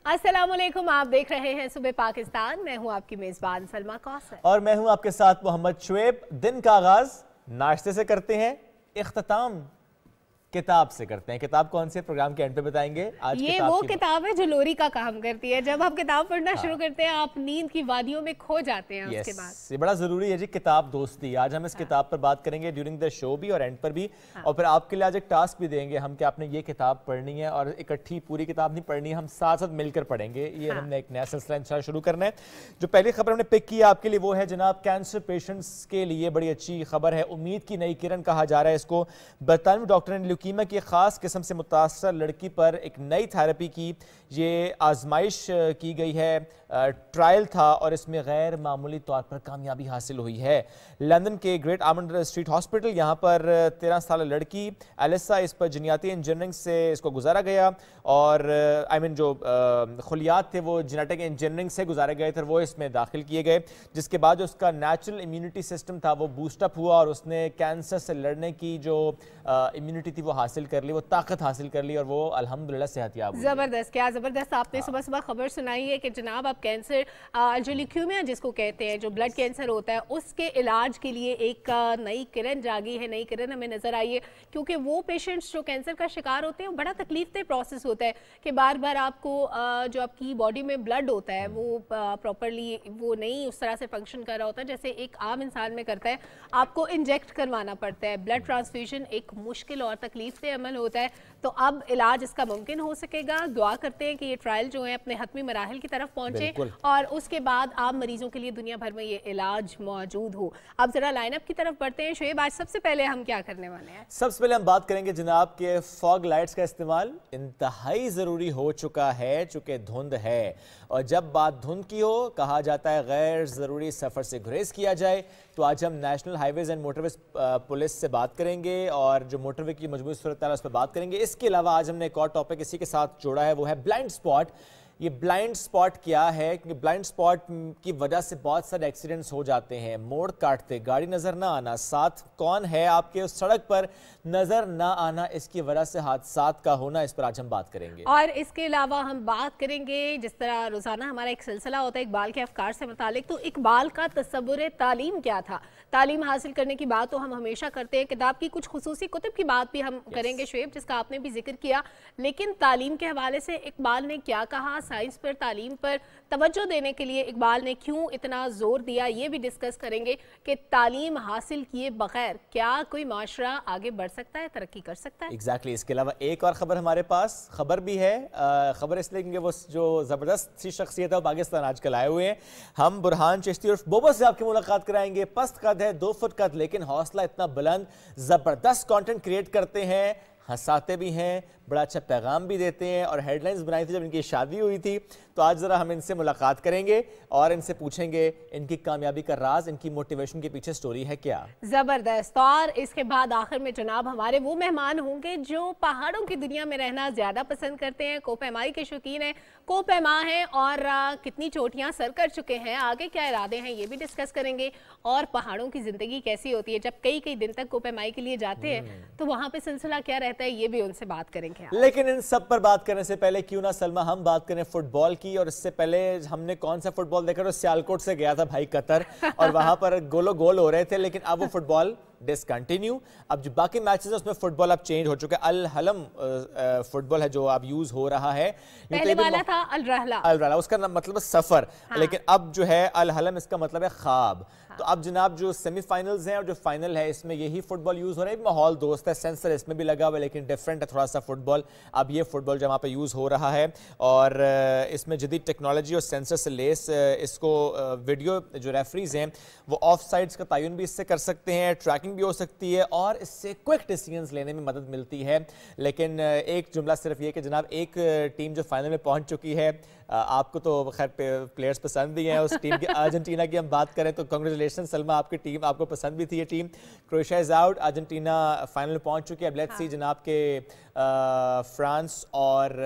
अस्सलामुअलैकुम, आप देख रहे हैं सुबह पाकिस्तान। मैं हूं आपकी मेजबान सलमा कौसर और मैं हूं आपके साथ मोहम्मद शुएब। दिन का आगाज नाश्ते से करते हैं, इख्तिताम किताब से करते हैं। किताब कौन सी है प्रोग्राम के एंड पे बताएंगे। आज ये वो किताब है जो लोरी का काम करती है। जब आप किताब पढ़ना शुरू करते हैं आप नींद की वादियों में खो जाते हैं। उसके बाद ये बड़ा जरूरी है जी, किताब दोस्ती। आज हम इस किताब पर बात करेंगे ड्यूरिंग द शो भी और एंड पर भी। और फिर आपके लिए आज एक टास्क भी देंगे हम कि आपने ये किताब पढ़नी है और इकट्ठी पूरी किताब नहीं पढ़नी है, हम साथ साथ मिलकर पढ़ेंगे। ये हमने एक नया सिलसिला इंशाल्लाह शुरू करना है। जो पहली खबर हमने पिक की आपके लिए वो है जनाब कैंसर पेशेंट्स के लिए बड़ी अच्छी खबर है। उम्मीद की नई किरण कहा जा रहा है इसको। बरतानवी डॉक्टर ने ल्यूकीमिया की खास किस्म से मुतासर लड़की पर एक नई थेरेपी की ये आजमाइश की गई है। ट्रायल था और इसमें गैर मामूली तौर पर कामयाबी हासिल हुई है। लंदन के ग्रेट आर्मंड स्ट्रीट हॉस्पिटल यहाँ पर 13 साल लड़की एलिसा, इस पर जीनियाती इंजीनियरिंग से इसको गुजारा गया और जो खुलियात थे वो जेनेटिक इंजीनियरिंग से गुजारे गए थे, वो इसमें दाखिल किए गए, जिसके बाद जो उसका नेचुरल इम्यूनिटी सिस्टम था वो बूस्टअप हुआ और उसने कैंसर से लड़ने की जो इम्यूनिटी थी वो हासिल कर ली, वो ताकत हासिल कर ली और वो अल्हम्दुलिल्लाह सेहतयाब हुई। जबरदस्त, क्या जबरदस्त आपने सुबह सुबह खबर सुनाई है कि जनाब आप कैंसर जो ल्यूकीमिया जिसको कहते हैं, जो ब्लड कैंसर होता है, उसके इलाज के लिए एक नई किरण जागी है, नई किरण हमें नजर आई है। क्योंकि वो पेशेंट्स जो कैंसर का शिकार होते हैं वो बड़ा तकलीफ प्रोसेस होता है कि बार बार आपको जो आपकी बॉडी में ब्लड होता है वो प्रॉपरली वो नहीं उस तरह से फंक्शन कर रहा होता है जैसे एक आम इंसान में करता है। आपको इंजेक्ट करवाना पड़ता है। ब्लड ट्रांसफ्यूजन एक मुश्किल और तकलीफ से अमल होता है। तो अब इलाज इसका मुमकिन हो सकेगा। दुआ करते हैं कि ये ट्रायल जो है अपने हतमी मराहिल की तरफ पहुंचे और उसके बाद आम मरीजों के लिए दुनिया भर में ये इलाज मौजूद हो। अब जरा लाइनअप की तरफ बढ़ते हैं। शुएब, आज सबसे पहले हम क्या करने वाले हैं? सबसे पहले हम बात करेंगे जनाब के फॉग लाइट्स का इस्तेमाल इंतहाई जरूरी हो चुका है चूंकि धुंध है और जब बात धुंध की हो कहा जाता है गैर जरूरी सफर से गुरेज किया जाए। तो आज हम national highways and motorways police से बात करेंगे और जो मोटरवे की मजबूत सूरत है उस पर बात करेंगे। इसके अलावा आज हमने एक और टॉपिक इसी के साथ जोड़ा है, वो है ब्लाइंड स्पॉट। ये ब्लाइंड स्पॉट क्या है? क्योंकि ब्लाइंड स्पॉट की वजह से बहुत सारे एक्सीडेंट्स हो जाते हैं। मोड़ काटते, गाड़ी नजर ना आना, साथ कौन है आपके उस सड़क पर नजर ना आना, इसकी वजह से हादसात का होना। इस पर आज हम बात करेंगे। और इसके अलावा हम बात करेंगे, जिस तरह रोजाना हमारा एक सिलसिला होता है इकबाल के अफकार से मुतालिक, तो इकबाल का तसव्वुर तालीम क्या था। तालीम हासिल करने की बात तो हम हमेशा करते हैं, किताब की कुछ खुसूसी कुतुब की बात भी हम करेंगे शुएब, जिसका आपने भी जिक्र किया। लेकिन तालीम के हवाले से इकबाल ने क्या कहा, साइंस पर, तालीम पर तवज्जो देने के लिए इकबाल ने क्यों इतना जोर दिया, ये भी डिस्कस करेंगे कि तालीम हासिल किए बगैर क्या कोई माशरा आगे बढ़ सकता है, तरक्की कर सकता है। एग्जैक्टली। इसके अलावा एक और खबर हमारे पास, खबर भी है, खबर इसलिए क्योंकि वो जो जबरदस्त सी शख्सियत है वो पाकिस्तान आजकल आए हुए हैं। हम बुरहान चिश्ती और बोबो से आपकी मुलाकात कराएंगे। पस्त कद है, 2 फुट कद, लेकिन हौसला इतना बुलंद, जबरदस्त कंटेंट क्रिएट करते हैं, हंसाते भी हैं, बड़ा अच्छा पैगाम भी देते हैं और हेडलाइंस बनाई थी जब इनकी शादी हुई थी। तो आज ज़रा हम इनसे मुलाकात करेंगे और इनसे पूछेंगे इनकी कामयाबी का राज, इनकी मोटिवेशन के पीछे स्टोरी है क्या। ज़बरदस्त। और इसके बाद आखिर में जनाब हमारे वो मेहमान होंगे जो पहाड़ों की दुनिया में रहना ज़्यादा पसंद करते हैं, कोपैमाई के शौकीन हैं, कोपैमा हैं और कितनी चोटियाँ सर कर चुके हैं, आगे क्या इरादे हैं ये भी डिस्कस करेंगे। और पहाड़ों की ज़िंदगी कैसी होती है, जब कई कई दिन तक कोपैमाई के लिए जाते हैं तो वहाँ पर सिलसिला क्या रहता है, ये भी उनसे बात करेंगे। लेकिन इन सब पर बात करने से पहले क्यों ना सलमा हम बात करें फुटबॉल की। और इससे पहले हमने कौन सा फुटबॉल देखा, तो सियालकोट से गया था भाई कतर और वहां पर गोलो गोल हो रहे थे, लेकिन अब वो फुटबॉल डिसकंटिन्यू। अब जो बाकी मैचेस है उसमें फुटबॉल अब चेंज हो चुका है। अल हलम फुटबॉल है जो अब यूज हो रहा है। पहले वाला था अल रहला, उसका मतलब सफर। लेकिन अब जो है अल हलम, इसका मतलब है ख्वाब। तो अब जनाब जो सेमीफाइनल्स हैं और जो फाइनल है इसमें यही फुटबॉल यूज हो रहा है। माहौल दोस्त है, सेंसर इसमें भी लगा हुआ है लेकिन डिफरेंट है थोड़ा सा फुटबॉल। अब ये फुटबॉल जो वहाँ पे यूज हो रहा है और इसमें जदीद टेक्नोलॉजी और सेंसर से लेस इसको वीडियो जो रेफरीज हैं वो ऑफ साइड्स का तयन भी इससे कर सकते हैं, ट्रैकिंग भी हो सकती है और इससे क्विक डिसीजंस लेने में मदद मिलती है। लेकिन एक जुमला सिर्फ ये कि जनाब एक टीम जो फाइनल में पहुंच चुकी है, आपको तो खैर प्लेयर्स पसंद ही हैं, उस टीम की अर्जेंटीना की हम बात करें तो कांग्रेचुलेशन सलमा, आपकी टीम, आपको पसंद भी थी ये team. Croatia is out, Argentina final में पहुंच चुकी है। अब लेट्स सी जनाब के फ्रांस और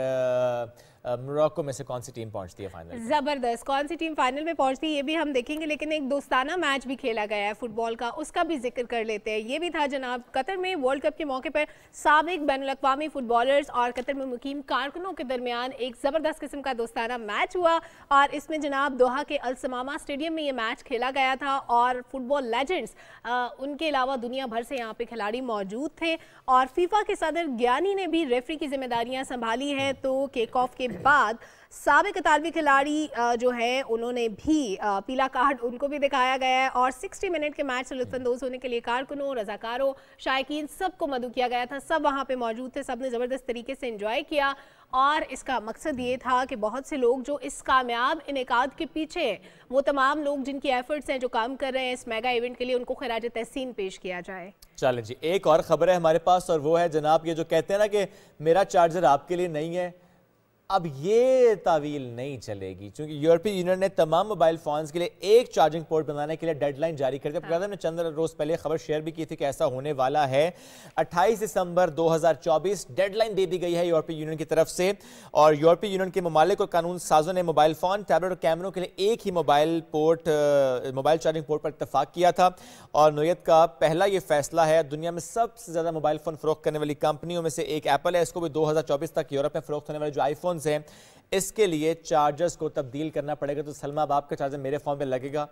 मोरक्को में से कौन सी टीम पहुंचती है फाइनल? जबरदस्त, कौन सी टीम फाइनल में पहुंचती है ये भी हम देखेंगे, लेकिन एक दोस्ताना मैच भी खेला गया है फुटबॉल का, उसका भी जिक्र कर लेते हैं। ये भी था जनाब कतर में वर्ल्ड कप के मौके पर साबिक बैनुल-अक़वामी फुटबॉलर्स और कतर में मुकीम कारकुनों के दरमियान एक ज़बरदस्त किस्म का दोस्ताना मैच हुआ और इसमें जनाब दोहा के अल समामा स्टेडियम में ये मैच खेला गया था और फुटबॉल लेजेंड्स उनके अलावा दुनिया भर से यहाँ पे खिलाड़ी मौजूद थे और फीफा के सदर गियानी ने भी रेफरी की जिम्मेदारियां संभाली हैं। तो केक ऑफ के बाद साबिक इतालवी खिलाड़ी जो है उन्होंने भी पीला कार्ड उनको भी दिखाया गया है और 60 मिनट के मैच से लुत्फानंदोज होने के लिए कारकुनों, रजाकारों, शायकीन सबको मदऊ किया गया था। सब वहाँ पे मौजूद थे, सब ने ज़बरदस्त तरीके से एंजॉय किया और इसका मकसद ये था कि बहुत से लोग जो इस कामयाब इनेकाद के पीछे हैं, वो तमाम लोग जिनकी एफर्ट्स हैं, जो काम कर रहे हैं इस मेगा इवेंट के लिए, उनको खिराज तहसीन पेश किया जाए। चलें जी, एक और खबर है हमारे पास और वो है जनाब ये जो कहते हैं ना कि मेरा चार्जर आपके लिए नहीं है, अब ये तावील नहीं चलेगी क्योंकि यूरोपीय यूनियन ने तमाम मोबाइल फोन्स के लिए एक चार्जिंग पोर्ट बनाने के लिए डेडलाइन जारी कर दी। हाँ। हमने चंद रोज पहले खबर शेयर भी की थी कि ऐसा होने वाला है। 28 दिसंबर 2024 डेडलाइन दे दी गई है यूरोपीय यूनियन की तरफ से और यूरोपीय यूनियन के ममालिक और कानून साजों ने मोबाइल फोन, टैबलेट और कैमरों के लिए एक ही मोबाइल चार्जिंग पोर्ट पर इत्तेफाक किया था और नोयत का पहला ये फैसला है। दुनिया में सबसे ज्यादा मोबाइल फोन फरोख्त करने वाली कंपनियों में से एक एप्पल है, इसको भी 2024 तक यूरोप में फरोख्त होने वाले जो आईफोन है इसके लिए चार्जर्स को तब्दील करना पड़ेगा। तो सलमा अब आपका चार्जर मेरे फोन पे लगेगा,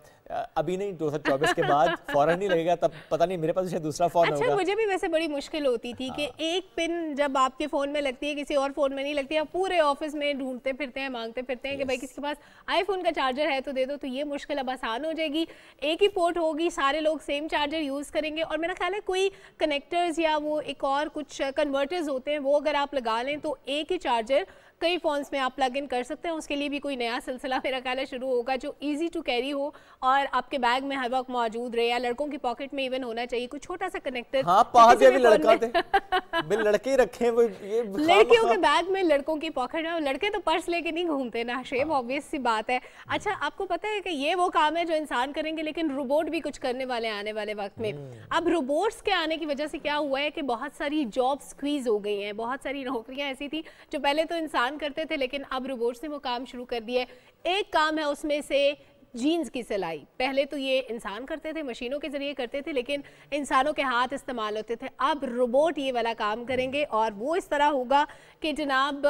अभी नहीं 2024 के बाद फौरन नहीं लगेगा, तब पता नहीं मेरे पास शायद दूसरा फोन होगा। अच्छा, मुझे भी वैसे बड़ी मुश्किल होती थी कि एक पिन जब आपके फोन में लगती है किसी और फोन में नहीं लगती, आप पूरे ऑफिस में ढूंढते फिरते हैं, मांगते फिरते हैं कि भाई किसी के पास आईफोन का चार्जर है तो दे दो। तो ये मुश्किल अब आसान हो जाएगी, एक ही पोर्ट होगी, सारे लोग सेम चार्जर यूज करेंगे और मेरा ख्याल है कोई कनेक्टर्स या वो एक और कुछ कन्वर्टर्स होते हैं वो अगर आप लगा लें तो एक ही चार्जर कई फोन्स में आप प्लग इन कर सकते हैं। उसके लिए भी कोई नया सिलसिला मेरा ख्याल है शुरू होगा जो इजी टू कैरी हो और आपके बैग में हर वक्त मौजूद रहे या लड़कों की पॉकेट में इवन होना चाहिए कोई छोटा सा कनेक्टर। हाँ, लड़के ही रखे वो, ये लड़कियों के बैग में लड़कों की पॉकेट में, लड़के तो पर्स लेके नहीं घूमते ना शेब, ऑब्वियस सी बात है। अच्छा, आपको पता है कि ये वो काम है जो इंसान करेंगे लेकिन रोबोट भी कुछ करने वाले आने वाले वक्त में। अब रोबोट्स के आने की वजह से क्या हुआ है कि बहुत सारी जॉब स्क्वीज हो गई हैं, बहुत सारी नौकरियां ऐसी थी जो पहले तो इंसान करते थे लेकिन अब रोबोट्स ने वो काम शुरू कर दिया है। एक काम है उसमें से जीन्स की सिलाई, पहले तो ये इंसान करते थे, मशीनों के जरिए करते थे लेकिन इंसानों के हाथ इस्तेमाल होते थे। अब रोबोट ये वाला काम करेंगे और वो इस तरह होगा कि जनाब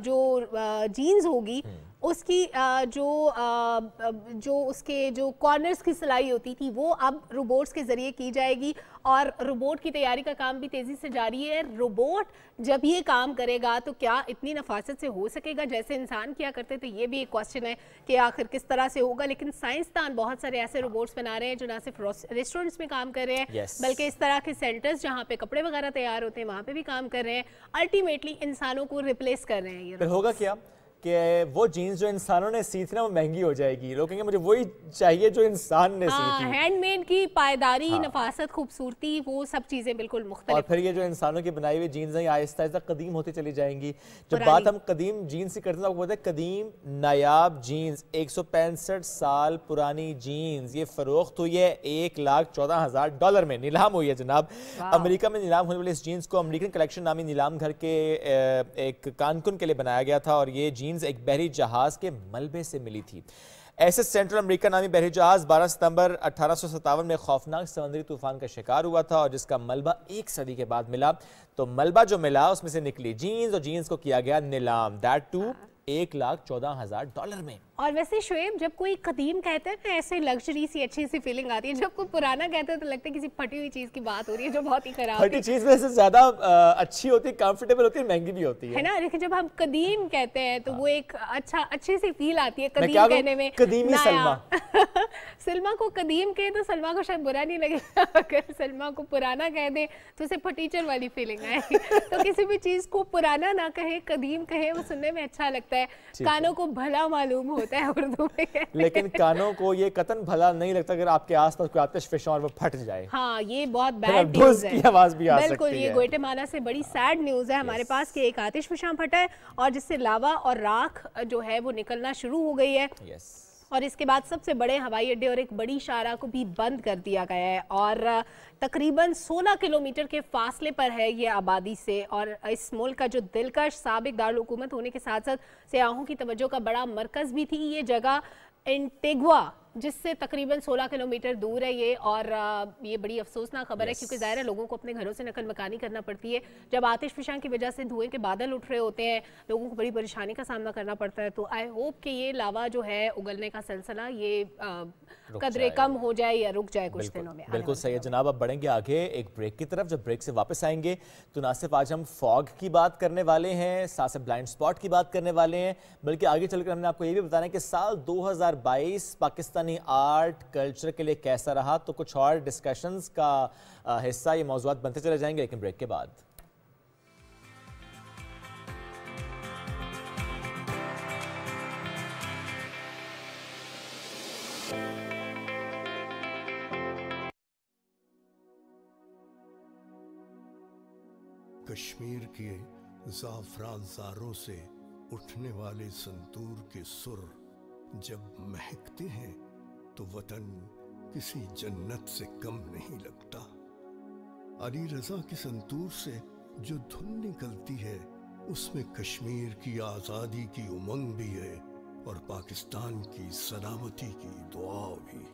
जो जीन्स होगी उसकी जो उसके जो कॉर्नर्स की सिलाई होती थी वो अब रोबोट्स के ज़रिए की जाएगी और रोबोट की तैयारी का काम भी तेज़ी से जारी है। रोबोट जब ये काम करेगा तो क्या इतनी नफासत से हो सकेगा जैसे इंसान किया करते थे, ये भी एक क्वेश्चन है कि आखिर किस तरह से होगा। लेकिन साइंसदान बहुत सारे ऐसे रोबोट्स बना रहे हैं जो ना सिर्फ रेस्टोरेंट्स में काम कर रहे हैं बल्कि इस तरह के सेंटर्स जहाँ पे कपड़े वगैरह तैयार होते हैं वहाँ पे भी काम कर रहे हैं। अल्टीमेटली इंसानों को रिप्लेस कर रहे हैं ये। होगा क्या कि वो जीन्स जो इंसानों ने सी थी ना वो महंगी हो जाएगी, लोग कहेंगे मुझे वही चाहिए जो इंसान ने सी थी। हैंडमेड की पायदारी, नफासत, खूबसूरती, वो सब चीजें बिल्कुल मुख्तलिफ। और फिर ये जो इंसानों की बनाई हुई जीन्स हैं आहिस्ता आहिस्ता कदीम होती चली जाएंगी। जब बात हम कदीम जीन्स की करते हैं, आपको पता है कदीम नायाब जीन्स 165 साल पुरानी जीन्स ये फरोख्त हुई है $1,14,000 में, नीलाम हुई है जनाब। अमेरिका में नीलाम होने वाली इस जीन्स को अमेरिकन कलेक्शन नामी नीलाम घर के एक कारकुन के लिए बनाया गया था और ये जीन्स एक बहरी जहाज के मलबे से मिली थी। ऐसे सेंट्रल अमेरिका नामी बहरी जहाज 12 सितंबर 1857 में खौफनाक समुद्री तूफान का शिकार हुआ था और जिसका मलबा 1 सदी के बाद मिला। तो मलबा जो मिला उसमें से निकली जीन्स और जीन्स को किया गया नीलाम, दैट टू $1,14,000 में। और वैसे शोएब जब कोई कदीम कहते हैं ना ऐसे लग्जरी सी अच्छी सी फीलिंग आती है, जब कोई पुराना कहते हैं तो लगता है किसी फटी हुई चीज की बात हो रही है जो बहुत ही खराब है। फटी चीज में से ज्यादा अच्छी होती है, कंफर्टेबल होती है, महंगी भी होती है ना। लेकिन जब हम कदीम कहते हैं तो वो एक अच्छी सी फील आती है कदीम कहने में। कदीमी सलमा सलमा को कदीम कहे तो सलमा को शायद बुरा नहीं लगेगा, अगर सलमा को पुराना कह दे तो उसे फटीचर वाली फीलिंग आएगी। तो किसी भी चीज को पुराना ना कहे, कदीम कहे, वो सुनने में अच्छा लगता है, कानों को भला मालूम होता है उर्दू में। लेकिन कानों को ये कतन भला नहीं लगता अगर आपके आसपास कोई आतिश फिशा और वो फट जाए। हाँ, ये बहुत बैड न्यूज़ है, आवाज भी आ सकती है। बिल्कुल, ये ग्वाटेमाला से बड़ी सैड न्यूज़ है हमारे पास कि एक आतिश फिशा फटा है और जिससे लावा और राख जो है वो निकलना शुरू हो गई है। और इसके बाद सबसे बड़े हवाई अड्डे और एक बड़ी शाहराह को भी बंद कर दिया गया है और तकरीबन 16 किलोमीटर के फासले पर है ये आबादी से। और इस मुल्क का जो दिलकश साबिक दारुल हुकूमत होने के साथ साथ सयाहों की तवज्जो का बड़ा मरकज़ भी थी ये जगह एंटीगुआ, जिससे तकरीबन 16 किलोमीटर दूर है ये। और ये बड़ी अफसोसनाक खबर है क्योंकि ज़ाहिर है लोगों को अपने घरों से नकल मकानी करना पड़ती है। जब आतिशफशां की वजह से धुएं के बादल उठ रहे होते हैं, लोगों को बड़ी परेशानी का सामना करना पड़ता है। तो आई होप कि ये लावा जो है उगलने का सिलसिला ये कदरे कम हो जाए या रुक जाए कुछ दिनों में। बिल्कुल सही है जनाब। अब बढ़ेंगे आगे एक ब्रेक की तरफ। जब ब्रेक से वापस आएंगे तो ना सिर्फ आज हम फॉग की बात करने वाले हैं, साथ साथ ब्लाइंड स्पॉट की बात करने वाले हैं, बल्कि आगे चलकर हमने आपको ये भी बताना है कि साल 2022 पाकिस्तानी आर्ट कल्चर के लिए कैसा रहा। तो कुछ और डिस्कशंस का हिस्सा ये मौजूद बनते चले जाएंगे, लेकिन ब्रेक के बाद। कश्मीर के ज़ाफ़रान ज़ारों से उठने वाले संतूर के सुर जब महकते हैं तो वतन किसी जन्नत से कम नहीं लगता। अली रज़ा के संतूर से जो धुन निकलती है उसमें कश्मीर की आज़ादी की उमंग भी है और पाकिस्तान की सलामती की दुआ भी।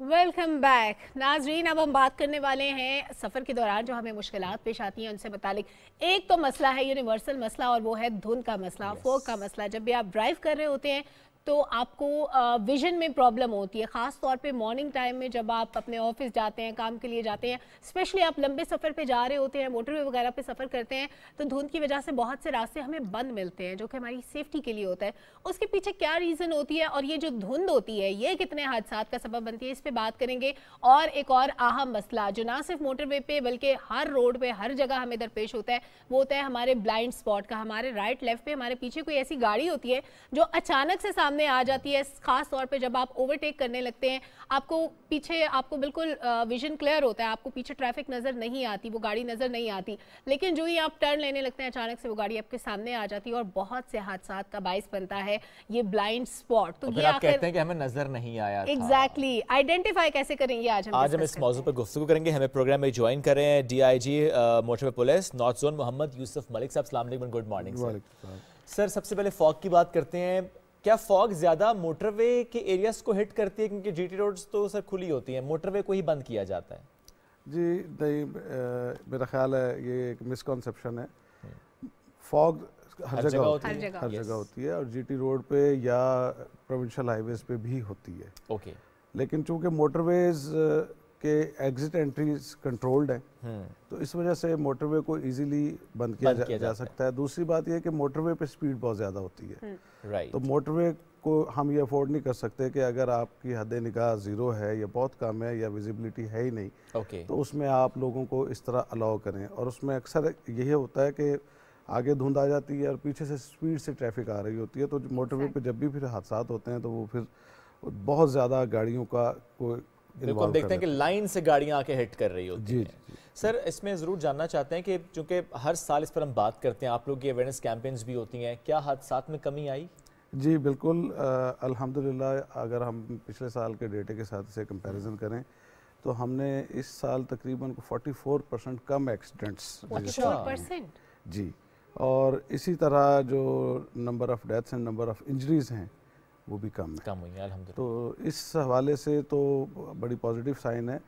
वेलकम बैक नाजरीन। अब हम बात करने वाले हैं सफ़र के दौरान जो हमें मुश्किलात पेश आती हैं उनसे मुतालिक। एक तो मसला है यूनिवर्सल मसला और वो है धुंध का मसला, फॉग का मसला। जब भी आप ड्राइव कर रहे होते हैं तो आपको विजन में प्रॉब्लम होती है, ख़ास तौर पे मॉर्निंग टाइम में जब आप अपने ऑफिस जाते हैं, काम के लिए जाते हैं, स्पेशली आप लंबे सफ़र पे जा रहे होते हैं, मोटरवे वगैरह पे सफ़र करते हैं, तो धुंध की वजह से बहुत से रास्ते हमें बंद मिलते हैं जो कि हमारी सेफ्टी के लिए होता है। उसके पीछे क्या रीज़न होती है और ये जो धुंध होती है ये कितने हादसात का सबब बनती है, इस पर बात करेंगे। और एक और अहम मसला जो ना सिर्फ मोटरवे पे बल्कि हर रोड पे हर जगह हमें दरपेश होता है वो होता है हमारे ब्लाइंड स्पॉट का। हमारे राइट लेफ्ट पे हमारे पीछे कोई ऐसी गाड़ी होती है जो अचानक से सामने आ जाती है, खास तौर पे जब आप ओवरटेक करने लगते हैं, आपको पीछे आपको बिल्कुल विजन क्लियर होता है, आपको पीछे ट्रैफिक नज़र नहीं आती, वो गाड़ी नज़र नहीं आती, लेकिन जो ही आप टर्न लेने लगते हैं अचानक से वो गाड़ी आपके सामने आ जाती है और बहुत से हादसा का बाइस बनता है ये ब्लाइंड स्पॉट। तो ये आप कहते हैं कि हमें नजर नहीं आया था। एग्जैक्टली, आइडेंटिफाई कैसे करेंगे आज हम इस मौजू पर गुफ्तगू करेंगे। हमें प्रोग्राम में ज्वाइन कर रहे हैं DIG motorway police north zone Mohammad Yusuf Malik sahab. अस्सलाम वालेकुम, गुड मॉर्निंग सर। सबसे पहले फॉग की बात करते हैं, क्या फॉग ज्यादा मोटरवे के एरियाज को हिट करती है, क्योंकि GT रोड्स तो सर खुली होती हैं, मोटरवे को ही बंद किया जाता है? जी नहीं, मेरा ख्याल है ये एक मिसकॉन्सेप्शन है। फॉग हर जगह होती है और GT रोड पे या प्रोविंशियल हाईवेज पे भी होती है। ओके। लेकिन चूंकि मोटरवेज के एग्जिट एंट्रीज कंट्रोल्ड हैं, तो इस वजह से मोटरवे को इजीली बंद किया जा सकता है। दूसरी बात यह है कि मोटरवे पे स्पीड बहुत ज़्यादा होती है, राइट। तो मोटरवे को हम ये अफोर्ड नहीं कर सकते कि अगर आपकी हद निगाह ज़ीरो है या बहुत कम है या विजिबिलिटी है ही नहीं, तो उसमें आप लोगों को इस तरह अलाउ करें। और उसमें अक्सर यही होता है कि आगे धुंध आ जाती है और पीछे से स्पीड से ट्रैफिक आ रही होती है, तो मोटरवे पे जब भी फिर हादसा होते हैं तो वो फिर बहुत ज़्यादा गाड़ियों का कोई बिल्कुल देखते हैं कि लाइन से गाड़ियां आके हिट कर रही होती हैं। सर इसमें ज़रूर जानना चाहते हैं कि चूंकि हर साल इस पर हम बात करते हैं, आप लोग की अवेयरनेस कैंपेन्स भी होती हैं, क्या हादसात में कमी आई? जी बिल्कुल, अल्हम्दुलिल्लाह अगर हम पिछले साल के डेटे के साथ इसे कंपैरिजन करें तो हमने इस साल तकरीबन 44% कम एक्सीडेंट्स। 44% जी। और इसी तरह जो number of deaths and number of injuries हैं वो भी कम हुई है अल्हम्दुलिल्लाह। तो इस हवाले से तो बड़ी पॉजिटिव साइन है।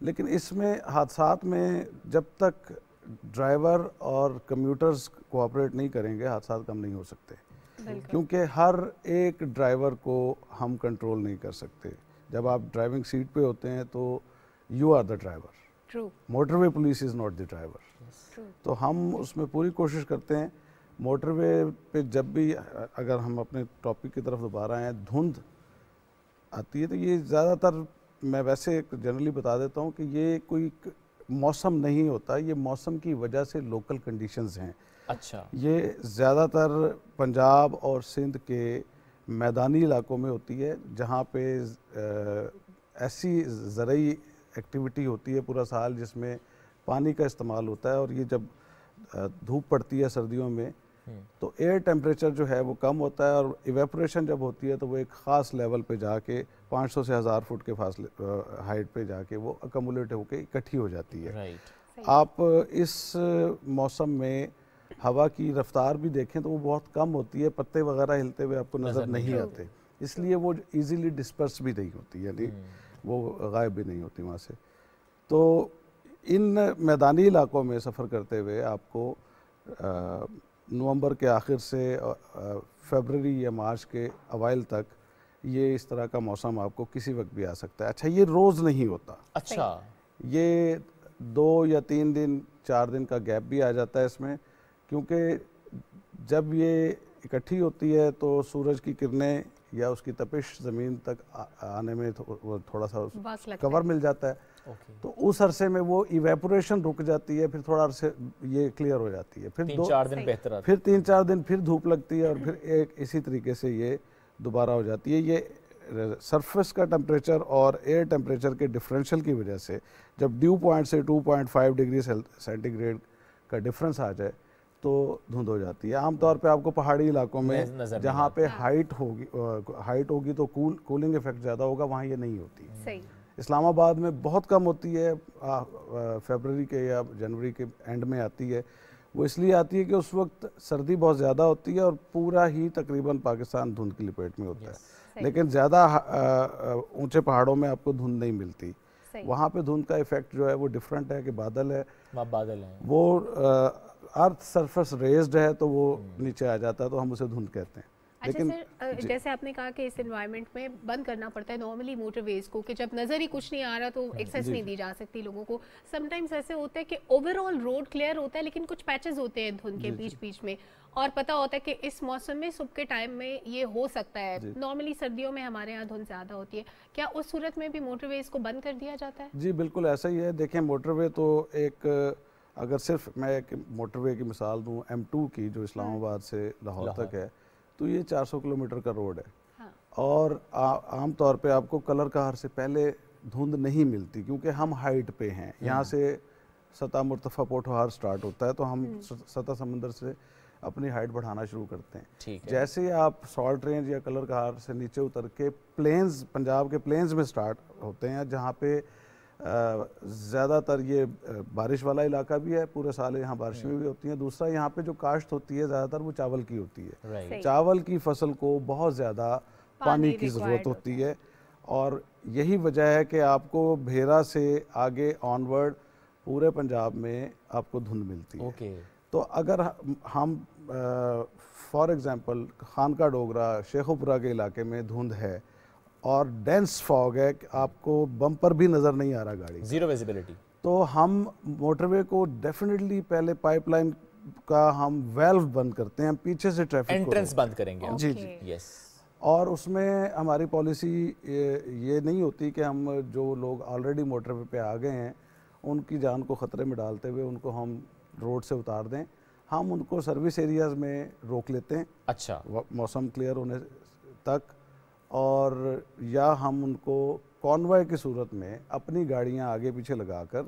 लेकिन इसमें हादसात में जब तक ड्राइवर और कम्यूटर्स कोऑपरेट नहीं करेंगे हादसात कम नहीं हो सकते, क्योंकि हर एक ड्राइवर को हम कंट्रोल नहीं कर सकते। जब आप ड्राइविंग सीट पे होते हैं तो you are the driver, motorway police is not the driver. तो हम उसमें पूरी कोशिश करते हैं। मोटरवे पे जब भी, अगर हम अपने टॉपिक की तरफ दोबारा आए, धुंध आती है तो ये ज़्यादातर, मैं वैसे जनरली बता देता हूँ कि ये कोई मौसम नहीं होता, ये मौसम की वजह से लोकल कंडीशंस हैं। अच्छा। ये ज़्यादातर पंजाब और सिंध के मैदानी इलाकों में होती है, जहाँ पे ऐसी ज़रूरी एक्टिविटी होती है पूरा साल जिसमें पानी का इस्तेमाल होता है। और ये जब धूप पड़ती है सर्दियों में तो एयर टेम्परेचर जो है वो कम होता है और इवेपोरेशन जब होती है तो वो एक ख़ास लेवल पे जाके 500 से 1000 फुट के फासले हाइट पे जाके वो अकमुलेट होकर इकट्ठी हो जाती है। आप इस मौसम में हवा की रफ्तार भी देखें तो वो बहुत कम होती है, पत्ते वगैरह हिलते हुए आपको नज़र नहीं आते, इसलिए वो इजीली डिस्पर्स भी नहीं होती, यानी वो गायब भी नहीं होती वहाँ से। तो इन मैदानी इलाकों में सफ़र करते हुए आपको नवंबर के आखिर से फरवरी या मार्च के अवाइल तक ये इस तरह का मौसम आपको किसी वक्त भी आ सकता है। अच्छा, ये रोज़ नहीं होता। अच्छा, ये 2 या 3 दिन 4 दिन का गैप भी आ जाता है इसमें, क्योंकि जब ये इकट्ठी होती है तो सूरज की किरणें या उसकी तपिश ज़मीन तक आने में थोड़ा सा कवर मिल जाता है। तो उस अरसे में वो इवेपोरेशन रुक जाती है, फिर थोड़ा अरसे ये क्लियर हो जाती है, फिर 3-4 दिन बेहतर, फिर 3-4 दिन फिर धूप लगती है और फिर एक इसी तरीके से ये दोबारा हो जाती है। ये सरफेस का टेम्परेचर और एयर टेम्परेचर के डिफरेंशियल की वजह से जब ड्यू पॉइंट से 2.5 डिग्री सेंटीग्रेड का डिफरेंस आ जाए तो धुंध हो जाती है। आमतौर पे आपको पहाड़ी इलाकों में जहाँ पे हाइट होगी तो कूलिंग इफेक्ट ज़्यादा होगा, वहाँ ये नहीं होती। सही। इस्लामाबाद में बहुत कम होती है, फरवरी के या जनवरी के एंड में आती है। वो इसलिए आती है कि उस वक्त सर्दी बहुत ज़्यादा होती है और पूरा ही तकरीबन पाकिस्तान धुंध की लपेट में होता है। लेकिन ज़्यादा ऊंचे पहाड़ों में आपको धुंध नहीं मिलती, वहाँ पे धुंध का इफेक्ट जो है वो डिफरेंट है कि बादल है, वो अर्थ सरफेस रेज्ड है तो वो नीचे आ जाता है तो हम उसे धुंध कहते हैं। अच्छा सर, जैसे आपने कहा कि इस एनवायरनमेंट में बंद करना पड़ता है नॉर्मली मोटरवेज को, कि जब नज़र ही कुछ नहीं आ रहा तो एक्सेस नहीं दी जा सकती लोगों को। समटाइम्स ऐसे होता है कि ओवरऑल रोड क्लियर होता है लेकिन कुछ पैचेस होते हैं धुंध के बीच बीच में, और पता होता है कि इस मौसम में सुबह के टाइम में ये हो सकता है। नॉर्मली सर्दियों में हमारे यहाँ धुंध ज़्यादा होती है, क्या उस सूरत में भी मोटरवेज को बंद कर दिया जाता है? जी बिल्कुल ऐसा ही है। देखें, मोटरवे तो एक, अगर सिर्फ मैं एक मोटरवे की मिसाल दूँ M2 की, जो इस्लामाबाद से लाहौर तक है, तो ये 400 किलोमीटर का रोड है। और आम तौर पे आपको कलर कार से पहले धुंध नहीं मिलती, क्योंकि हम हाइट पे हैं। यहाँ से सतह मुर्तफ़ा पोठोहार स्टार्ट होता है, तो हम सतह समंदर से अपनी हाइट बढ़ाना शुरू करते हैं। जैसे ही आप सॉल्ट रेंज या कलर कार से नीचे उतर के प्लेन्स, पंजाब के प्लेन्स में स्टार्ट होते हैं, जहाँ पे ज़्यादातर ये बारिश वाला इलाका भी है, पूरे साल यहाँ बारिशें भी होती हैं। दूसरा, यहाँ पे जो काश्त होती है ज़्यादातर वो चावल की होती है। चावल की फसल को बहुत ज़्यादा पानी की ज़रूरत होती है, और यही वजह है कि आपको भेरा से आगे ऑनवर्ड पूरे पंजाब में आपको धुंध मिलती है। तो अगर हम फॉर एग्जांपल खानका डोगरा, शेखुपुरा के इलाके में धुंध है और डेंस फॉग है, आपको बम्पर भी नज़र नहीं आ रहा, गाड़ी जीरो विजिबिलिटी, तो हम मोटरवे को डेफिनेटली पहले पाइपलाइन का हम वेल्व बंद करते हैं, पीछे से ट्रैफिक एंट्रेंस बंद करेंगे। जी जी, यस। और उसमें हमारी पॉलिसी ये नहीं होती कि हम जो लोग ऑलरेडी मोटरवे पे आ गए हैं उनकी जान को ख़तरे में डालते हुए उनको हम रोड से उतार दें। हम उनको सर्विस एरियाज़ में रोक लेते हैं, अच्छा, मौसम क्लियर होने तक, और या हम उनको कॉन्वॉय की सूरत में अपनी गाड़ियां आगे पीछे लगाकर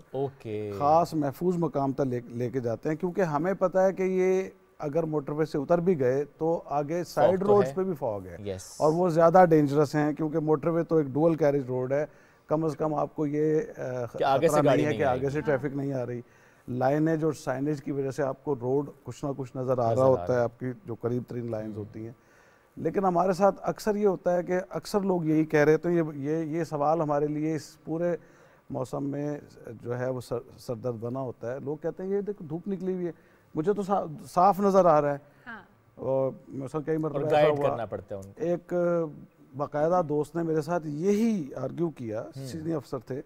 ख़ास महफूज मकाम तक लेके जाते हैं, क्योंकि हमें पता है कि ये अगर मोटरवे से उतर भी गए तो आगे साइड रोड्स पे भी फॉग है, और वो ज़्यादा डेंजरस हैं, क्योंकि मोटरवे तो एक डुअल कैरेज रोड है। कम से कम आपको ये खतरा नहीं है कि आगे से ट्रैफिक नहीं आ रही। लाइनेज और साइनेज की वजह से आपको रोड कुछ ना कुछ नज़र आ रहा होता है, आपकी जो करीब तरीन लाइन्स होती हैं। लेकिन हमारे साथ अक्सर ये होता है कि अक्सर लोग यही कह रहे थे, ये सवाल हमारे लिए इस पूरे मौसम में जो है वो सरदर्द बना होता है। लोग कहते हैं ये देखो धूप निकली हुई है, मुझे तो साफ नज़र आ रहा है। हाँ। और मसलन कई मरतबा ऐसा हुआ, करना पड़ता है उनको। एक बाकायदा दोस्त ने मेरे साथ यही आर्ग्यू किया, सीनियर अफसर थे,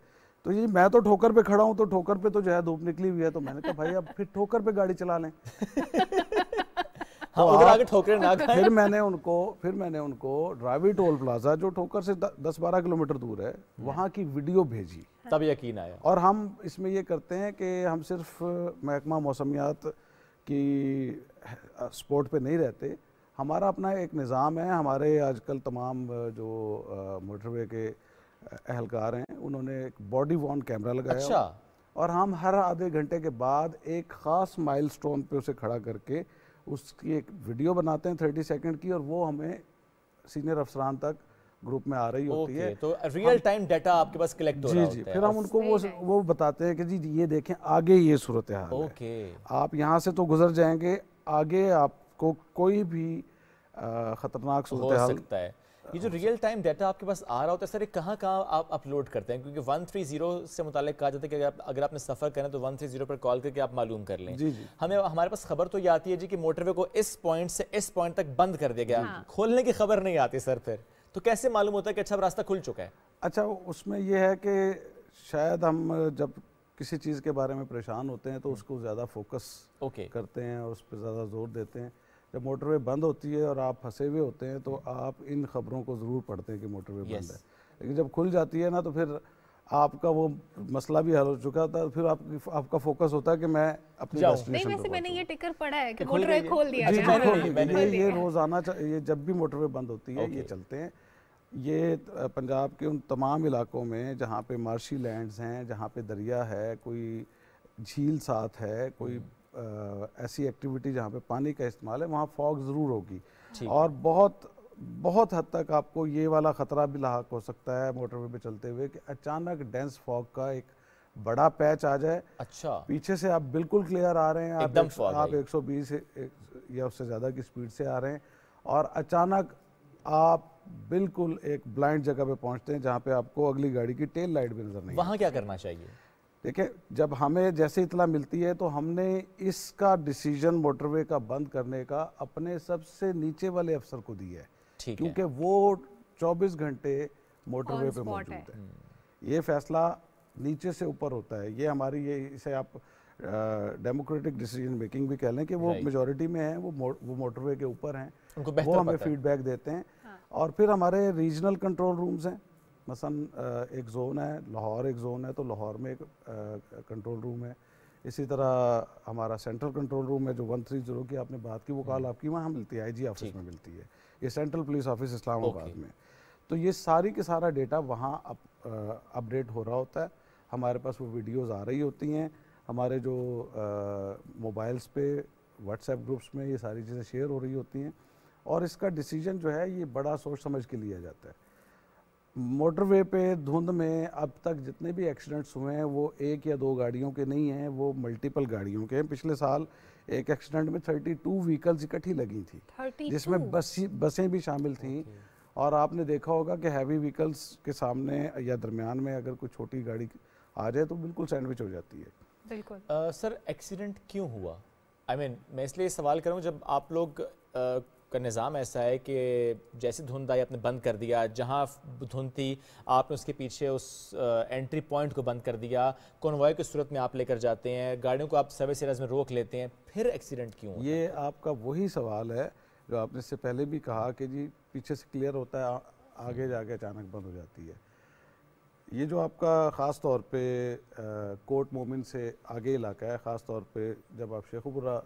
तो ये मैं तो ठोकर पे खड़ा हूँ, तो ठोकर पे तो जो है धूप निकली हुई है, तो मैंने कहा भाई अब फिर ठोकर पे गाड़ी चला लें। हाँ, उधर आगे ठोकरे ना खाएं। फिर मैंने उनको ड्राइवी टोल प्लाजा जो ठोकर से 10-12 किलोमीटर दूर है, वहाँ की वीडियो भेजी, तब यकीन आया। और हम इसमें ये करते हैं कि हम सिर्फ महकमा मौसमियात की स्पॉट पे नहीं रहते, हमारा अपना एक निज़ाम है। हमारे आजकल तमाम जो मोटरवे के एहलकार हैं उन्होंने एक बॉडी वॉर्न कैमरा लगाया। अच्छा। और हम हर आधे घंटे के बाद एक ख़ास माइलस्टोन पे उसे खड़ा करके उसकी एक वीडियो बनाते हैं 30 सेकंड की, और वो हमें सीनियर अफसरान तक ग्रुप में आ रही होती है। तो रियल टाइम डाटा आपके पास कलेक्ट हो रहा होता है। फिर हम उनको वो बताते हैं कि जी ये देखें आगे ये सूरत हाल है, आप यहाँ से तो गुजर जाएंगे, आगे आपको कोई भी ख़तरनाक सूरत हाल सकता है। ये जो रियल टाइम डाटा आपके पास आ रहा होता है सर, कहाँ आप अपलोड करते हैं? क्योंकि 130 से मुतालिक कहा जाता है कि अगर आपने सफ़र करना है तो 130 पर कॉल करके आप मालूम कर लें। जी जी। हमारे पास खबर तो ये आती है जी कि मोटरवे को इस पॉइंट से इस पॉइंट तक बंद कर दिया गया, खोलने की खबर नहीं आती सर। फिर तो कैसे मालूम होता है कि अच्छा रास्ता खुल चुका है? अच्छा, उसमें यह है कि शायद हम जब किसी चीज़ के बारे में परेशान होते हैं तो उसको ज़्यादा फोकस करते हैं और उस पर ज़्यादा जोर देते हैं। जब मोटरवे बंद होती है और आप फंसे हुए होते हैं तो आप इन खबरों को ज़रूर पढ़ते हैं कि मोटरवे बंद है, लेकिन जब खुल जाती है ना तो फिर आपका वो मसला भी हल हो चुका था, फिर आपका फोकस होता है कि मैं अपनी डेस्टिनेशन पे। वैसे मैंने ये टिकर पढ़ा है कि मोटरवे खोल दिया गया। ये रोज़ाना ये जब भी मोटरवे बंद होती है ये चलते हैं। ये पंजाब के उन तमाम इलाकों में जहाँ पे मार्शी लैंड्स हैं, जहाँ पे दरिया है, कोई झील साथ है, कोई ऐसी एक्टिविटी जहाँ पे पानी का इस्तेमाल है, वहाँ फॉग ज़रूर होगी। और बहुत हद तक आपको ये वाला ख़तरा भी लाहक हो सकता है मोटरवे पे चलते हुए कि अचानक डेंस फॉग का एक बड़ा पैच आ जाए। अच्छा। पीछे से आप बिल्कुल क्लियर आ रहे हैं, आप 120 या उससे ज़्यादा की स्पीड से आ रहे हैं, और अचानक आप बिल्कुल एक ब्लाइंड जगह पे पहुंचते हैं जहाँ पे आपको अगली गाड़ी की टेल लाइट भी नज़र नहीं। वहाँ क्या करना चाहिए? देखिए, जब हमें जैसे इतला मिलती है तो हमने इसका डिसीजन मोटरवे का बंद करने का अपने सबसे नीचे वाले अफसर को दिया है, क्योंकि वो 24 घंटे मोटरवे पे मौजूद है। ये फैसला नीचे से ऊपर होता है। ये हमारी इसे आप डेमोक्रेटिक डिसीजन मेकिंग भी कह लें कि वो मेजॉरिटी में है, वो मोटरवे के ऊपर हैं, वो हमें फीडबैक देते हैं। और फिर हमारे रीजनल कंट्रोल रूम्स हैं, मसलन एक जोन है लाहौर, एक जोन है तो लाहौर में एक कंट्रोल रूम है। इसी तरह हमारा सेंट्रल कंट्रोल रूम है जो 130 की आपने बात की, वो कॉल आपकी वहाँ मिलती है, IG ऑफिस में मिलती है। ये सेंट्रल पुलिस ऑफिस इस्लामाबाद में। तो ये सारी के सारा डेटा वहाँ अपडेट हो रहा होता है, हमारे पास वो वीडियोस आ रही होती हैं, हमारे जो मोबाइल्स पे व्हाट्सएप ग्रुप्स में ये सारी चीज़ें शेयर हो रही होती हैं, और इसका डिसीजन जो है ये बड़ा सोच समझ के लिया जाता है। मोटरवे पे धुंध में अब तक जितने भी एक्सीडेंट्स हुए हैं वो एक या दो गाड़ियों के नहीं हैं, वो मल्टीपल गाड़ियों के हैं। पिछले साल एक एक्सीडेंट में 32 व्हीकल्स इकट्ठी लगी थी, 32? जिसमें बसें भी शामिल थीं। और आपने देखा होगा कि हैवी व्हीकल्स के सामने या दरमियान में अगर कोई छोटी गाड़ी आ जाए तो बिल्कुल सैंडविच हो जाती है। बिल्कुल। सर एक्सीडेंट क्यों हुआ? I mean, मैं इसलिए सवाल करूँ, जब आप लोग का निज़ाम ऐसा है कि जैसे धुंध आई आपने बंद कर दिया, जहाँ धुंध थी आपने उसके पीछे उस एंट्री पॉइंट को बंद कर दिया, कॉन्वॉय की सूरत में आप लेकर जाते हैं, गाड़ियों को आप सर्विस एरियाज में रोक लेते हैं, फिर एक्सीडेंट क्यों होता है? ये आपका वही सवाल है जो आपने इससे पहले भी कहा कि जी पीछे से क्लियर होता है, आगे जाके अचानक बंद हो जाती है। ये जो आपका ख़ास तौर पे कोट मोमिन से आगे इलाका है, ख़ास तौर पे जब आप शेखुपुरा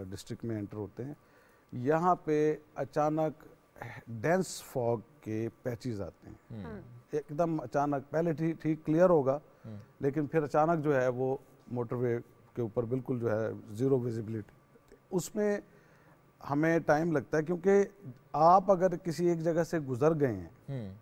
डिस्ट्रिक्ट में एंटर होते हैं, यहाँ पे अचानक डेंस फॉग के पैचेस आते हैं, एकदम अचानक। पहले ठीक क्लियर होगा, लेकिन फिर अचानक जो है वो मोटरवे के ऊपर बिल्कुल जो है ज़ीरो विजिबिलिटी, उसमें हमें टाइम लगता है, क्योंकि आप अगर किसी एक जगह से गुजर गए हैं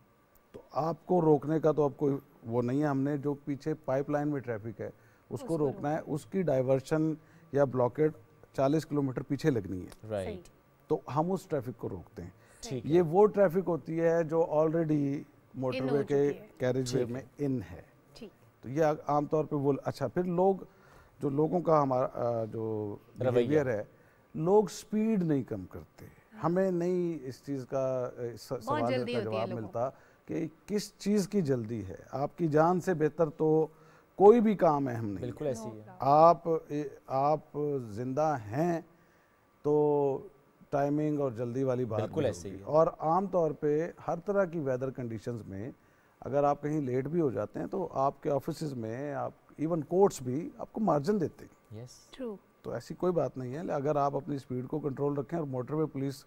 तो आपको रोकने का तो अब कोई वो नहीं है। हमने जो पीछे पाइपलाइन में ट्रैफिक है उसको रोकना है, उसकी डाइवर्शन या ब्लॉकेड 40 किलोमीटर पीछे लगनी है, राइट। तो हम उस ट्रैफिक को रोकते हैं। ठीक ये वो ट्रैफिक होती है जो ऑलरेडी मोटरवे के चुकी है। कैरेज वे में इन है। ठीक। तो ये आमतौर पे वो अच्छा, फिर लोगों का हमारा जो बिहेवियर है, लोग स्पीड नहीं कम करते। हमें नहीं इस चीज़ का सवाल का जवाब मिलता कि किस चीज़ की जल्दी है। आपकी जान से बेहतर तो कोई भी काम है हम नहीं। बिल्कुल ऐसी है। आप जिंदा हैं तो टाइमिंग और जल्दी वाली बात बिल्कुल नहीं ऐसे ही होगी। है। और आम तौर पे हर तरह की वेदर कंडीशंस में अगर आप कहीं लेट भी हो जाते हैं तो आपके ऑफिसेज में, आप इवन कोर्ट्स भी आपको मार्जिन देते हैं। Yes, true. तो ऐसी कोई बात नहीं है। अगर आप अपनी स्पीड को कंट्रोल रखें और मोटरवे पुलिस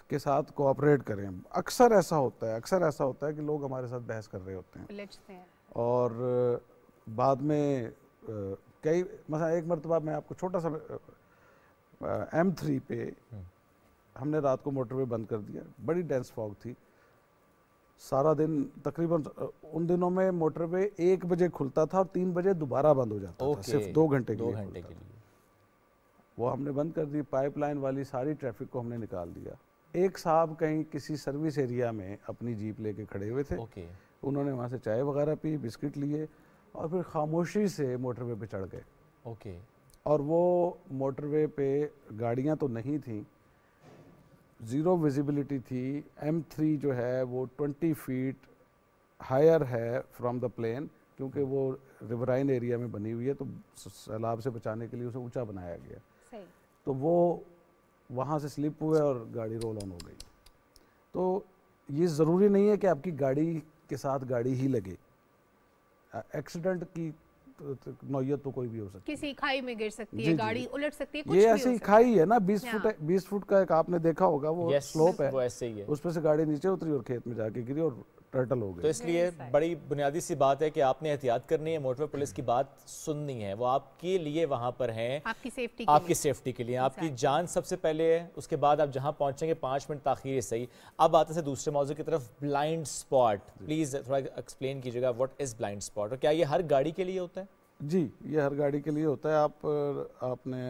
के साथ कोऑपरेट करें। अक्सर ऐसा होता है कि लोग हमारे साथ बहस कर रहे होते हैं उलझते हैं। और बाद में कई, मतलब एक मरतबा मैं आपको छोटा सा M3 पे हमने रात को मोटरवे बंद कर दिया, बड़ी डेंस फॉग थी, सारा दिन तकरीबन उन दिनों में मोटरवे 1 बजे खुलता था और 3 बजे दोबारा बंद हो जाता था, सिर्फ 2 घंटे के लिए खुलता था। वो हमने बंद कर दी, पाइपलाइन वाली सारी ट्रैफिक को हमने निकाल दिया। एक साहब कहीं किसी सर्विस एरिया में अपनी जीप लेके खड़े हुए थे, उन्होंने वहाँ से चाय वगैरह पी, बिस्किट लिए और फिर खामोशी से मोटरवे पे चढ़ गए। और वो मोटरवे पे गाड़ियाँ तो नहीं थी, ज़ीरो विजिबिलिटी थी। M3 जो है वो 20 फीट हायर है फ्रॉम द प्लेन, क्योंकि वो रिवराइन एरिया में बनी हुई है, तो सैलाब से बचाने के लिए उसे ऊंचा बनाया गया। सही। तो वो वहाँ से स्लिप हुए और गाड़ी रोल ऑन हो गई। तो ये ज़रूरी नहीं है कि आपकी गाड़ी के साथ गाड़ी ही लगे, एक्सीडेंट की नौयत तो कोई भी हो सकती है। किसी खाई में गिर सकती है, गाड़ी उलट सकती है, कुछ ये भी ऐसी हो सकता खाई है ना, 20 फुट का एक आपने देखा होगा, वो स्लोप है, वो ऐसे ही है। उस पर से गाड़ी नीचे उतरी और खेत में जाके गिरी और टर्टल हो गई। तो इसलिए बड़ी बुनियादी सी बात है कि आपने एहतियात करनी है, मोटरवे पुलिस की बात सुननी है, वो आपके लिए वहाँ पर हैं, आपकी सेफ्टी के लिए, आपकी जान सबसे पहले है, उसके बाद आप जहाँ पहुँचेंगे 5 मिनट ताख़ीर सही। अब आते हैं दूसरे मौजू की तरफ, ब्लाइंड स्पॉट। प्लीज़ थोड़ा एक्सप्लेन कीजिएगा, व्हाट इज़ ब्लाइंड स्पॉट और क्या ये हर गाड़ी के लिए होता है? जी, ये हर गाड़ी के लिए होता है। आपने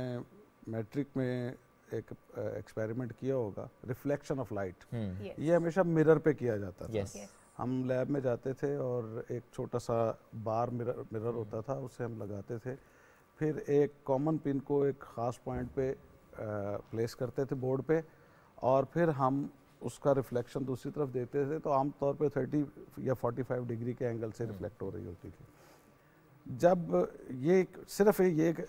मैट्रिक में एक एक्सपेरिमेंट किया होगा, रिफ्लेक्शन ऑफ लाइट। ये हमेशा मिरर पे किया जाता था। हम लैब में जाते थे और एक छोटा सा बार मिरर होता था, उसे हम लगाते थे, फिर एक कॉमन पिन को एक ख़ास पॉइंट पे प्लेस करते थे बोर्ड पे, और फिर हम उसका रिफ्लेक्शन दूसरी तरफ देते थे। तो आमतौर पे 30 या 45 डिग्री के एंगल से रिफ्लेक्ट हो रही होती थी। जब ये सिर्फ ये एक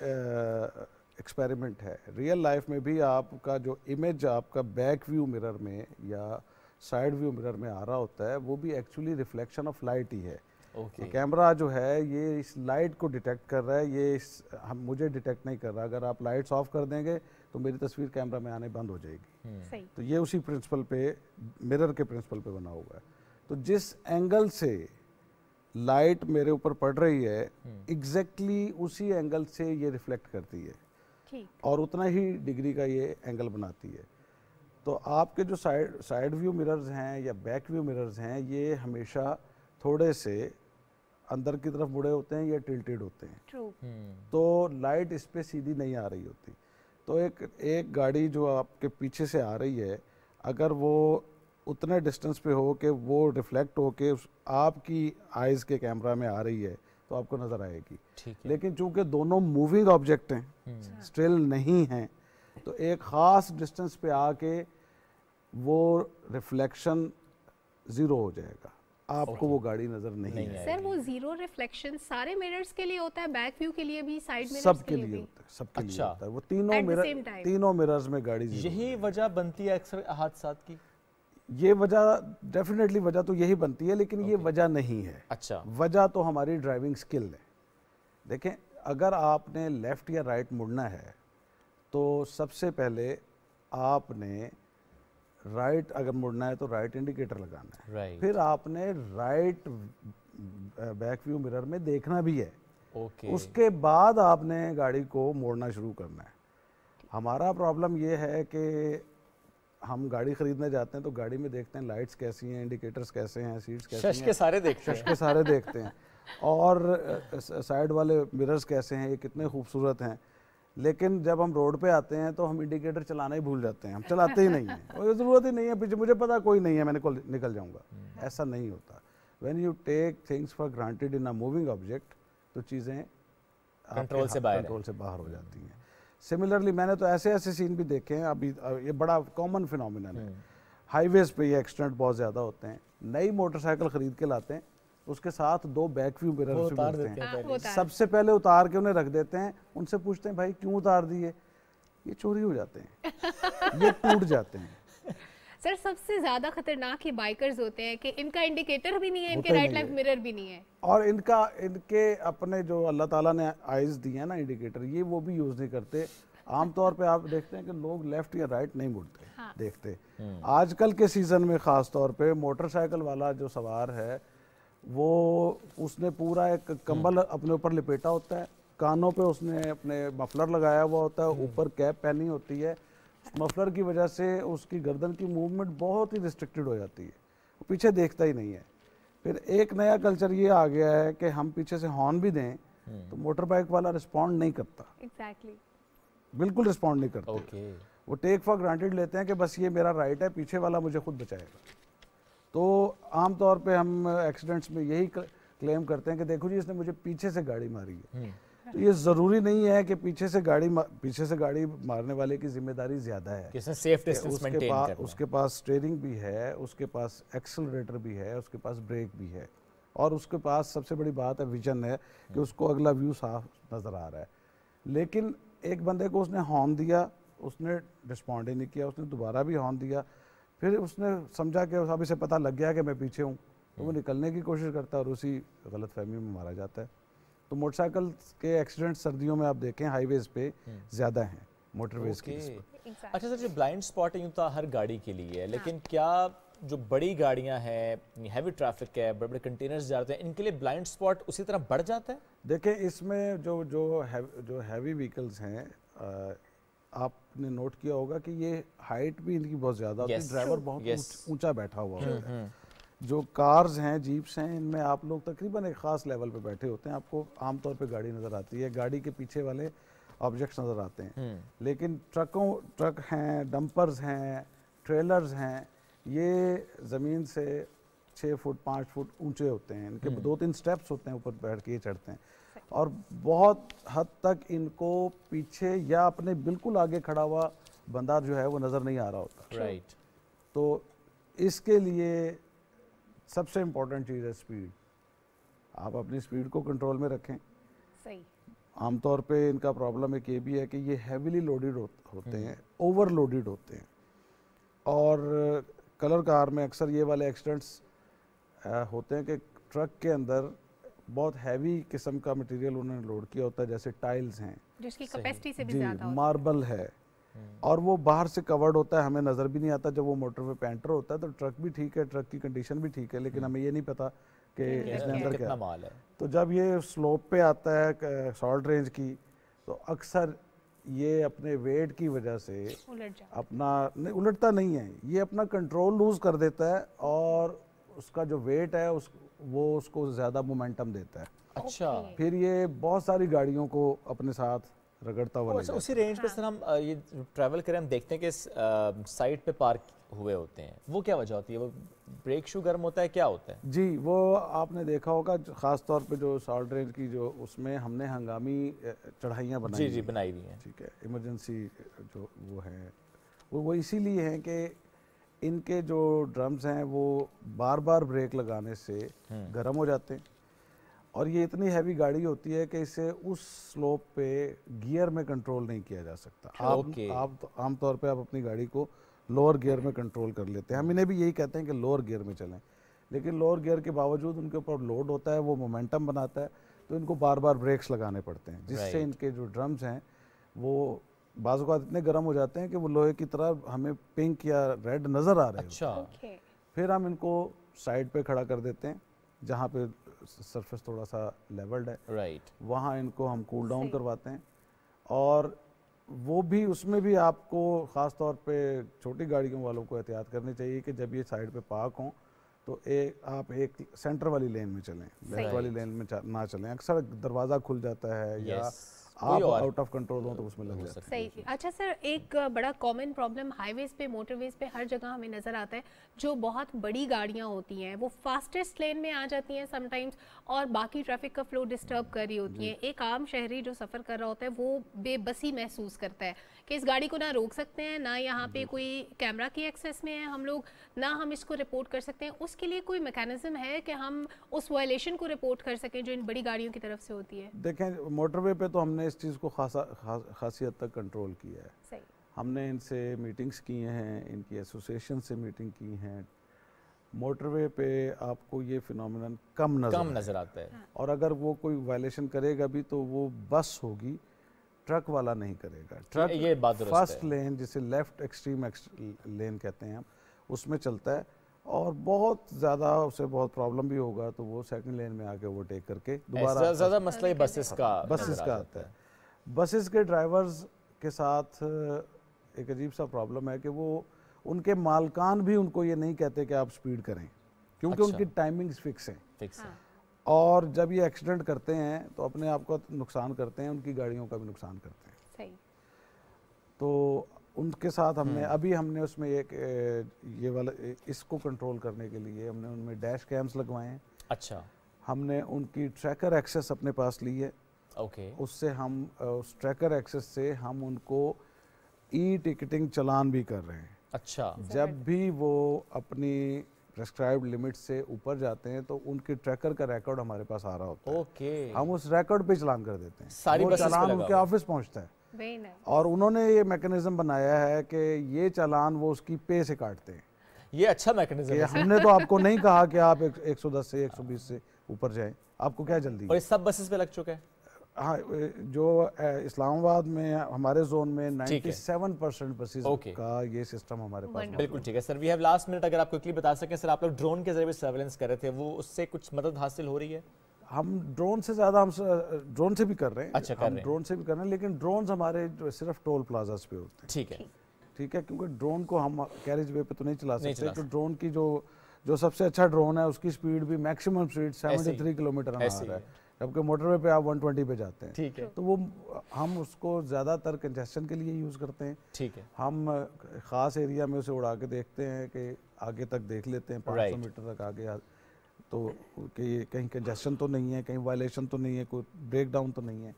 एक्सपेरिमेंट है, रियल लाइफ में भी आपका जो इमेज आपका बैक व्यू मिरर में या साइड व्यू मिरर में आ रहा होता है, वो भी एक्चुअली रिफ्लेक्शन ऑफ लाइट ही है। ये कैमरा जो है ये इस लाइट को डिटेक्ट कर रहा है, ये मुझे डिटेक्ट नहीं कर रहा। अगर आप लाइट्स ऑफ कर देंगे तो मेरी तस्वीर कैमरा में आने बंद हो जाएगी। तो ये उसी प्रिंसिपल पे, मिरर के प्रिंसिपल पे बना हुआ है। तो जिस एंगल से लाइट मेरे ऊपर पड़ रही है एग्जैक्टली उसी एंगल से ये रिफ्लेक्ट करती है ठीक। और उतना ही डिग्री का ये एंगल बनाती है। तो आपके जो साइड व्यू मिरर्स हैं या बैक व्यू मिरर्स हैं, ये हमेशा थोड़े से अंदर की तरफ मुड़े होते हैं या टिल्टेड होते हैं। ट्रू। तो लाइट इस पे सीधी नहीं आ रही होती। तो एक गाड़ी जो आपके पीछे से आ रही है, अगर वो उतने डिस्टेंस पे हो कि वो रिफ्लेक्ट हो के आपकी आइज़ के कैमरा में आ रही है तो आपको नज़र आएगी। लेकिन चूंकि दोनों मूविंग ऑब्जेक्ट हैं, स्टिल नहीं हैं, तो एक ख़ास डिस्टेंस पे आके वो रिफ्लेक्शन ज़ीरो हो जाएगा, आपको वो गाड़ी नज़र नहीं आएगी। सर वो जीरो रिफ्लेक्शन सारे मिरर्स के लिए होता है, बैक व्यू के लिए भी, साइड मिरर्स सबके लिए होता है, सबके लिए होता है। वो तीनों मिरर्स में गाड़ी यही वजह बनती है अक्सर हादसात की। ये वजह डेफिनेटली वजह तो यही बनती है, लेकिन ये वजह नहीं है। अच्छा, वजह तो हमारी ड्राइविंग स्किल है। देखें, अगर आपने लेफ़्ट या राइट मुड़ना है तो सबसे पहले आपने राइट अगर मुड़ना है तो राइट इंडिकेटर लगाना है। फिर आपने राइट बैक व्यू मिरर में देखना भी है। उसके बाद आपने गाड़ी को मोड़ना शुरू करना है। हमारा प्रॉब्लम ये है कि हम गाड़ी खरीदने जाते हैं तो गाड़ी में देखते हैं लाइट्स कैसी हैं, इंडिकेटर्स कैसे हैं, सीट्स कैसी हैं, शश के सारे देखते हैं और साइड वाले मिरर्स कैसे हैं, ये कितने खूबसूरत हैं। लेकिन जब हम रोड पे आते हैं तो हम इंडिकेटर चलाना ही भूल जाते हैं, हम चलाते ही नहीं हैं। और ज़रूरत ही नहीं है, पीछे मुझे पता कोई नहीं है, मैं निकल जाऊंगा। ऐसा नहीं होता। When you take things for granted in a moving object तो चीज़ें कंट्रोल से बाहर हो जाती हैं। सिमिलरली मैंने तो ऐसे सीन भी देखे हैं। अभी ये बड़ा कॉमन फिनोमिनन है, हाईवेज़ पे ये एक्सीडेंट बहुत ज़्यादा होते हैं। नई मोटरसाइकिल ख़रीद के लाते हैं, उसके साथ 2 बैक व्यू मिरर भी मिलते हैं। सबसे पहले उतार के उन्हें रख देते हैं, उनसे पूछते हैं भाई क्यों उतार दिए, ये चोरी हो जाते हैं, ये टूट जाते हैं। सर सबसे ज़्यादा खतरनाक ही बाइकर्स होते हैं कि इनका इंडिकेटर भी नहीं है, इनके राइट लेफ्ट मिरर भी नहीं है, और इनके अपने जो अल्लाह ताला ने आइज़ दी है ना इंडिकेटर, ये वो भी यूज़ नहीं करते। आमतौर पे आप देखते हैं कि लोग लेफ्ट या राइट नहीं मुड़ते। हाँ। देखते आजकल के सीज़न में ख़ास तौर पे मोटरसाइकिल वाला जो सवार है वो उसने पूरा एक कंबल अपने ऊपर लिपेटा होता है, कानों पे उसने अपने मफलर लगाया हुआ होता है, ऊपर कैप पहनी होती है। मफलर की वजह से उसकी गर्दन की मूवमेंट बहुत ही रिस्ट्रिक्टेड हो जाती है, वो पीछे देखता ही नहीं है। फिर एक नया कल्चर ये आ गया है कि हम पीछे से हॉर्न भी दें तो मोटर बाइक वाला रिस्पॉन्ड नहीं करता। एग्जैक्टली, बिल्कुल रिस्पॉन्ड नहीं करते। वो टेक फॉर ग्रांटेड लेते हैं कि बस ये मेरा राइट है, पीछे वाला मुझे खुद बचाएगा। तो आम तौर पे हम एक्सीडेंट्स में यही क्लेम करते हैं कि देखो जी इसने मुझे पीछे से गाड़ी मारी है। तो ये ज़रूरी नहीं है कि पीछे से गाड़ी मारने वाले की जिम्मेदारी ज़्यादा है। उसके पास स्टीयरिंग भी है, उसके पास एक्सेलरेटर भी है, उसके पास ब्रेक भी है, और उसके पास सबसे बड़ी बात है विजन है कि उसको अगला व्यू साफ नज़र आ रहा है। लेकिन एक बंदे को उसने हॉर्न दिया, उसने रिस्पॉन्ड ही नहीं किया, उसने दोबारा भी हॉर्न दिया, फिर उसने समझा कि अब इसे पता लग गया कि मैं पीछे हूँ, तो वो निकलने की कोशिश करता है और उसी गलतफहमी में मारा जाता है। तो मोटरसाइकिल के एक्सीडेंट सर्दियों में आप देखें हाईवेज पे ज़्यादा हैं मोटरवेज की। अच्छा सर, जो ब्लाइंड स्पॉटिंग तो हर गाड़ी के लिए है, लेकिन क्या जो बड़ी गाड़ियां हैं, हैवी ट्रैफिक है, बड़े बड़े कंटेनर्स जाते हैं, इनके लिए ब्लाइंड स्पॉट उसी तरह बढ़ जाता है? देखें, इसमें जो हैवी व्हीकल्स हैं, आपने नोट किया होगा कि ये हाइट भी इनकी बहुत ज़्यादा होती है, ड्राइवर बहुत ऊंचा बैठा हुआ होता है। जो कार्स हैं, जीप्स हैं, इनमें आप लोग तकरीबन एक ख़ास लेवल पे बैठे होते हैं, आपको आमतौर पे गाड़ी नज़र आती है, गाड़ी के पीछे वाले ऑब्जेक्ट्स नज़र आते हैं। लेकिन ट्रक हैं, डंपर्स हैं, ट्रेलर्स हैं, ये ज़मीन से 6 फुट 5 फुट ऊंचे होते हैं, इनके 2-3 स्टेप्स होते हैं, ऊपर बैठ के ये चढ़ते हैं, और बहुत हद तक इनको पीछे या अपने बिल्कुल आगे खड़ा हुआ बंदा जो है वो नज़र नहीं आ रहा होता। राइट। तो इसके लिए सबसे इम्पोर्टेंट चीज़ है स्पीड। आप अपनी स्पीड को कंट्रोल में रखें। सही। आमतौर पे इनका प्रॉब्लम एक ये भी है कि ये हैवीली लोडेड होते हैं, ओवरलोडेड होते हैं, और कलर कार में अक्सर ये वाले एक्सीडेंट्स होते हैं कि ट्रक के अंदर बहुत हैवी किस्म का मटेरियल उन्होंने लोड किया होता है, जैसे टाइल्स हैं जिसकी कैपेसिटी से भी ज़्यादा होता है, मार्बल है, और वो बाहर से कवर्ड होता है, हमें नज़र भी नहीं आता। जब वो मोटरवे पे एंटर होता है तो ट्रक भी ठीक है, ट्रक की कंडीशन भी ठीक है, लेकिन हमें ये नहीं पता कि इसके अंदर क्या माल है। तो जब ये स्लोप पे आता है शॉर्ट रेंज की, तो अक्सर ये अपने वेट की वजह से अपना नहीं उलटता नहीं है, ये अपना कंट्रोल लूज कर देता है और उसका जो वेट है वो उसको ज़्यादा मोमेंटम देता है। अच्छा, फिर ये बहुत सारी गाड़ियों को अपने साथ रगड़ता हुआ ले जाता है। उसी रेंज पे सर हम ये ट्रैवल करें, हम देखते हैं कि साइड पे पार्क हुए होते हैं, वो क्या वजह होती है? वो ब्रेक शू गर्म होता है, क्या होता है? जी, वो आपने देखा होगा ख़ास तौर पे जो शॉर्ट रेंज की जो उसमें हमने हंगामी चढ़ाइयाँ बनाई जी बनाई हुई हैं, ठीक है, इमरजेंसी जो वो है वो इसीलिए हैं कि इनके जो ड्रम्स हैं वो बार बार ब्रेक लगाने से गर्म हो जाते हैं और ये इतनी हैवी गाड़ी होती है कि इसे उस स्लोप पे गियर में कंट्रोल नहीं किया जा सकता। आप तो आमतौर पे आप अपनी गाड़ी को लोअर गियर में कंट्रोल कर लेते हैं, हम इन्हें भी यही कहते हैं कि लोअर गियर में चलें, लेकिन लोअर गियर के बावजूद उनके ऊपर लोड होता है, वो मोमेंटम बनाता है, तो इनको बार बार ब्रेक्स लगाने पड़ते हैं, जिससे इनके जो ड्रम्स हैं वो बाज़ औक़ात इतने गर्म हो जाते हैं कि वो लोहे की तरह हमें पिंक या रेड नज़र आ रहे हैं। अच्छा, फिर हम इनको साइड पे खड़ा कर देते हैं जहाँ पे सरफेस थोड़ा सा लेवल्ड है, राइट, वहाँ इनको हम कूल डाउन करवाते हैं। और वो भी उसमें भी आपको ख़ास तौर पे छोटी गाड़ियों वालों को एहतियात करनी चाहिए कि जब ये साइड पे पार्क हों तो आप एक सेंटर वाली लेन में चलें, लेफ्ट वाली लेन में ना चलें। अक्सर दरवाज़ा खुल जाता है या आप आउट ऑफ कंट्रोल हो तो उसमें लग जाता है। सही। अच्छा सर, एक बड़ा कॉमन प्रॉब्लम हाईवेज पे, मोटरवेज पे हर जगह हमें नज़र आता है, जो बहुत बड़ी गाड़ियाँ होती हैं वो फास्टेस्ट लेन में आ जाती हैं समटाइम्स और बाकी ट्रैफिक का फ्लो डिस्टर्ब कर रही होती हैं। एक आम शहरी जो सफ़र कर रहा होता है वो बेबसी महसूस करता है कि इस गाड़ी को ना रोक सकते हैं, ना यहाँ पे कोई कैमरा की एक्सेस में है हम लोग, ना हम इसको रिपोर्ट कर सकते हैं। उसके लिए कोई मैकेनिज्म है कि हम उस वायलेशन को रिपोर्ट कर सकें जो इन बड़ी गाड़ियों की तरफ से होती है? देखें, मोटरवे पे तो हमने इस चीज़ को खासी हद तक कंट्रोल किया है। सही। हमने इनसे मीटिंग्स की हैं, इनकी एसोसिएशन से मीटिंग की हैं। मोटरवे पे आपको ये फिनोमेनन कम नज़र आता है। और अगर वो कोई वायलेशन करेगा भी तो वो बस होगी, ट्रक वाला नहीं करेगा। ट्रक ये बात फर्स्ट लेन जिसे लेफ्ट एक्सट्रीम लेन कहते हैं हम, उसमें चलता है और बहुत ज़्यादा उसे बहुत प्रॉब्लम भी होगा तो वो सेकंड लेन में आके ओवरटेक करके दोबारा। ज़्यादा मसला ही बसेस का आता है। बसेस के ड्राइवर्स के साथ एक अजीब सा प्रॉब्लम है कि वो उनके मालकान भी उनको ये नहीं कहते कि आप स्पीड करें, क्योंकि उनकी टाइमिंग्स फिक्स हैं। और जब ये एक्सीडेंट करते हैं तो अपने आप को नुकसान करते हैं, उनकी गाड़ियों का भी नुकसान करते हैं। सही। तो उनके साथ हमने उसमें एक ये वाला इसको कंट्रोल करने के लिए हमने उनमें डैश कैम्स लगवाए हैं। अच्छा। हमने उनकी ट्रैकर एक्सेस अपने पास ली है। उससे हम उस ट्रैकर एक्सेस से हम उनको ई टिकटिंग चालान भी कर रहे हैं। अच्छा। जब भी वो अपनी प्रेस्क्राइब्ड लिमिट से ऊपर जाते हैं तो उनके ट्रैकर का रिकॉर्ड हमारे पास आ रहा होता है। हम उस रिकॉर्ड पे चालान कर देते हैं, सारी वो चालान उनके ऑफिस पहुंचता है। और उन्होंने ये मैकेनिज्म बनाया है कि ये चालान वो उसकी पे से काटते हैं। ये अच्छा मैकेनिज्म है। हमने तो आपको नहीं कहा कि आप 110 से 120 से ऊपर जाएं, आपको क्या जल्दी? और सब बसेस पे लग चुका है। हाँ, जो इस्लामाबाद में हमारे जोन में 97% बसेस का ये सिस्टम हमारे पास। बिल्कुल ठीक है sir. We have last minute, अगर आप क्विकली बता सकें सर, आप लोग ड्रोन के जरिए सर्वेलेंस कर रहे थे, वो उससे कुछ मदद हासिल हो रही है? हम ड्रोन से ज़्यादा हम ड्रोन से भी कर रहे हैं। अच्छा, हम ड्रोन से भी कर रहे हैं, लेकिन ड्रोन हमारे जो सिर्फ टोल प्लाजास पे होते हैं। ठीक है, क्योंकि ड्रोन को हम कैरेज वे पे तो नहीं चला सकते। तो ड्रोन की जो सबसे अच्छा ड्रोन है उसकी स्पीड भी मैक्सिमम स्पीड 73 किलोमीटर आ रहा है, जबकि मोटरवे पे आप 120 पे जाते हैं। ठीक है। तो वो हम उसको ज़्यादातर कंजेस्शन के लिए यूज़ करते हैं। ठीक है। हम ख़ास एरिया में उसे उड़ा के देखते हैं कि आगे तक देख लेते हैं, 500 मीटर तक आगे, तो कि कहीं कंजेस्शन तो नहीं है, कहीं वायलेशन तो नहीं है, कोई ब्रेक डाउन तो नहीं है।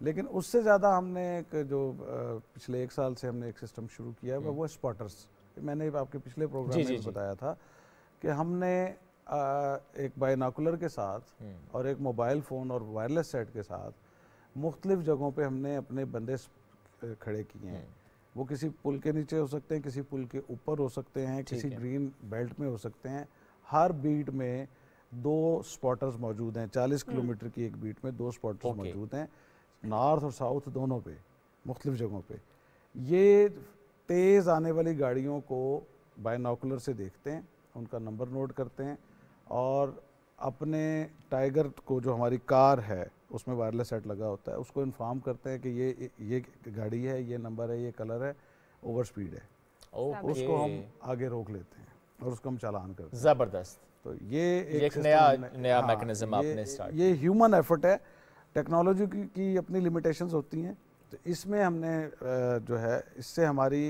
लेकिन उससे ज़्यादा हमने एक जो पिछले 1 साल से हमने एक सिस्टम शुरू किया है वो स्पॉटर्स। मैंने आपके पिछले प्रोग्राम में बताया था कि हमने एक बायनाकुलर के साथ और एक मोबाइल फ़ोन और वायरलेस सेट के साथ मुख्तलिफ जगहों पे हमने अपने बंदे खड़े किए हैं। वो किसी पुल के नीचे हो सकते हैं, किसी पुल के ऊपर हो सकते हैं, किसी ग्रीन बेल्ट में हो सकते हैं। हर बीट में 2 स्पॉटर्स मौजूद हैं। 40 किलोमीटर की एक बीट में 2 स्पॉटर्स मौजूद हैं, नॉर्थ और साउथ दोनों पे, मुख्तलिफ जगहों पे। ये तेज़ आने वाली गाड़ियों को बायनॉकुलर से देखते हैं, उनका नंबर नोट करते हैं और अपने टाइगर को, जो हमारी कार है उसमें वायरलेस सेट लगा होता है, उसको इन्फॉर्म करते हैं कि ये गाड़ी है, ये नंबर है, ये कलर है, ओवर स्पीड है। उसको हम आगे रोक लेते हैं और उसको हम चालान करते हैं। ज़बरदस्त। तो ये एक नया मैकेनिज्म आपने स्टार्ट, ये ह्यूमन एफर्ट है। टेक्नोलॉजी की अपनी लिमिटेशंस होती हैं, तो इसमें हमने जो है इससे हमारी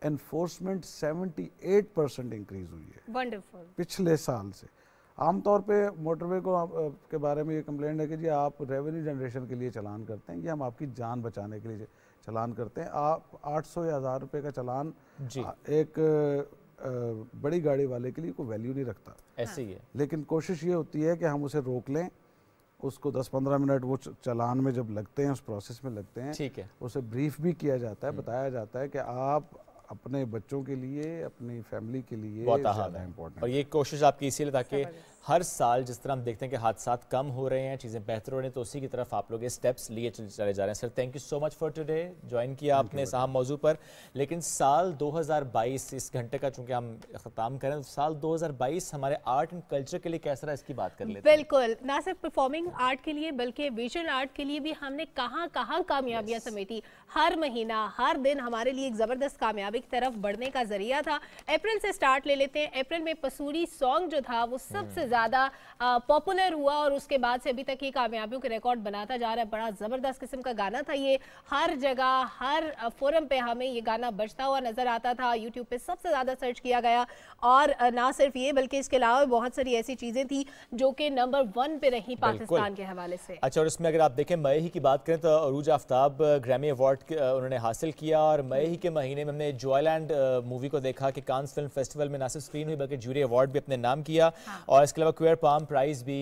एनफोर्समेंट 78% इंक्रीज हुई है। वंडरफुल। पिछले साल से। आमतौर पे मोटरवे को के बारे में ये कंप्लेंट है कि जी आप रेवेन्यू जनरेशन के लिए चालान करते हैं, ये हम आपकी जान बचाने के लिए चालान करते हैं। आप 800 या 1000 रुपये का चालान एक बड़ी गाड़ी वाले के लिए कोई वैल्यू नहीं रखता, ऐसे ही है। लेकिन कोशिश ये होती है कि हम उसे रोक लें, उसको 10-15 मिनट वो चालान में जब लगते हैं, उस प्रोसेस में लगते हैं, ठीक है, उसे ब्रीफ भी किया जाता है, बताया जाता है कि आप अपने बच्चों के लिए, अपनी फैमिली के लिए बहुत ज़्यादा इम्पोर्टेंट। और ये कोशिश आपकी इसीलिए ताकि हर साल जिस तरह हम देखते हैं कि हादसात कम हो रहे हैं, चीज़ें बेहतर हो रही हैं, तो उसी की तरफ आप लोग ये स्टेप्स लिए चले जा रहे हैं। Sir thank you so much for today, join किया आपने इस अहम मौजू पर। लेकिन साल 2022, इस घंटे का चूंकि हम ख़त्म करें, तो साल 2022 हमारे आर्ट एंड कल्चर के लिए कैसा रहा, इसकी बात कर लेते हैं। बिल्कुल, ना सिर्फ परफॉर्मिंग आर्ट के लिए बल्कि विजुअल आर्ट के लिए भी हमने कहाँ कहाँ कामयाबियाँ समेटी। हर महीना, हर दिन हमारे लिए एक ज़बरदस्त कामयाबी की तरफ बढ़ने का जरिया था। अप्रैल से स्टार्ट ले लेते हैं। अप्रैल में पसूरी सॉन्ग जो था वो सबसे ज़्यादा पॉपुलर हुआ और उसके बाद से अभी तक ये कामयाबियों के रिकॉर्ड बनाता जा रहा है। बड़ा ज़बरदस्त किस्म का गाना था ये, हर जगह हर फोरम पे हमें ये गाना बजता हुआ नज़र आता था। यूट्यूब पे सबसे ज़्यादा सर्च किया गया और ना सिर्फ ये बल्कि इसके अलावा बहुत सारी ऐसी चीज़ें थी जो कि नंबर 1 पे रही पाकिस्तान के हवाले से। अच्छा, और इसमें अगर आप देखें मई ही की बात करें तो अरूज आफ्ताब ग्रैमी अवार्ड उन्होंने हासिल किया और मई ही के महीने में हमने जॉयलैंड मूवी को देखा कि कांस फिल्म फेस्टिवल में ना सिर्फ स्क्रीन हुई बल्कि जूरी अवार्ड भी अपने नाम किया। और इसके अलावा क्वेयर पाम प्राइज भी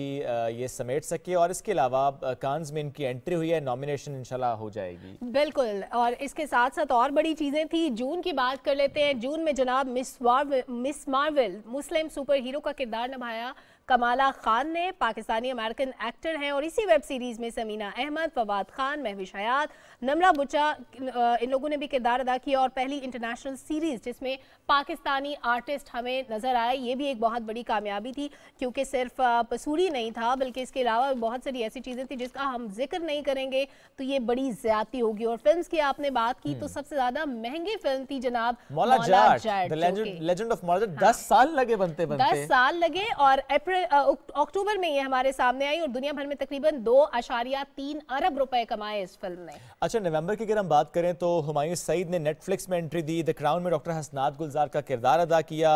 ये समेट सके और इसके अलावा कांस में इनकी एंट्री हुई है, नॉमिनेशन इंशाल्लाह हो जाएगी। बिल्कुल, और इसके साथ साथ और बड़ी चीजें थी। जून की बात कर लेते हैं। जून में जनाब मिस मार्वल मुस्लिम सुपर हीरो का किरदार निभाया कमाला खान ने। पाकिस्तानी अमेरिकन एक्टर हैं और इसी वेब सीरीज में समीना अहमद, फवाद खान, महविश हयात, नमरा बुचा इन लोगों ने भी किरदार अदा किया। और पहली इंटरनेशनल सीरीज जिसमें पाकिस्तानी आर्टिस्ट हमें नजर आए, ये भी एक बहुत बड़ी कामयाबी थी क्योंकि सिर्फ पसूरी नहीं था बल्कि इसके अलावा बहुत सारी ऐसी चीजें थी जिसका हम जिक्र नहीं करेंगे तो ये बड़ी ज्यादती होगी। और फिल्म की आपने बात की तो सबसे ज्यादा महंगी फिल्म थी जनाब मौला जाट, लेजेंड ऑफ मौला जाट। 10 साल लगे बनते 10 साल लगे और अक्टूबर में ये हमारे सामने आई और दुनिया भर में तकरीबन 2.3 अरब रुपए कमाए इस फिल्म ने। अच्छा, नवंबर की अगर हम बात करें तो हुमायूं सईद ने नेटफ्लिक्स में एंट्री दी। द क्राउन में डॉक्टर हसनात गुलजार का किरदार अदा किया।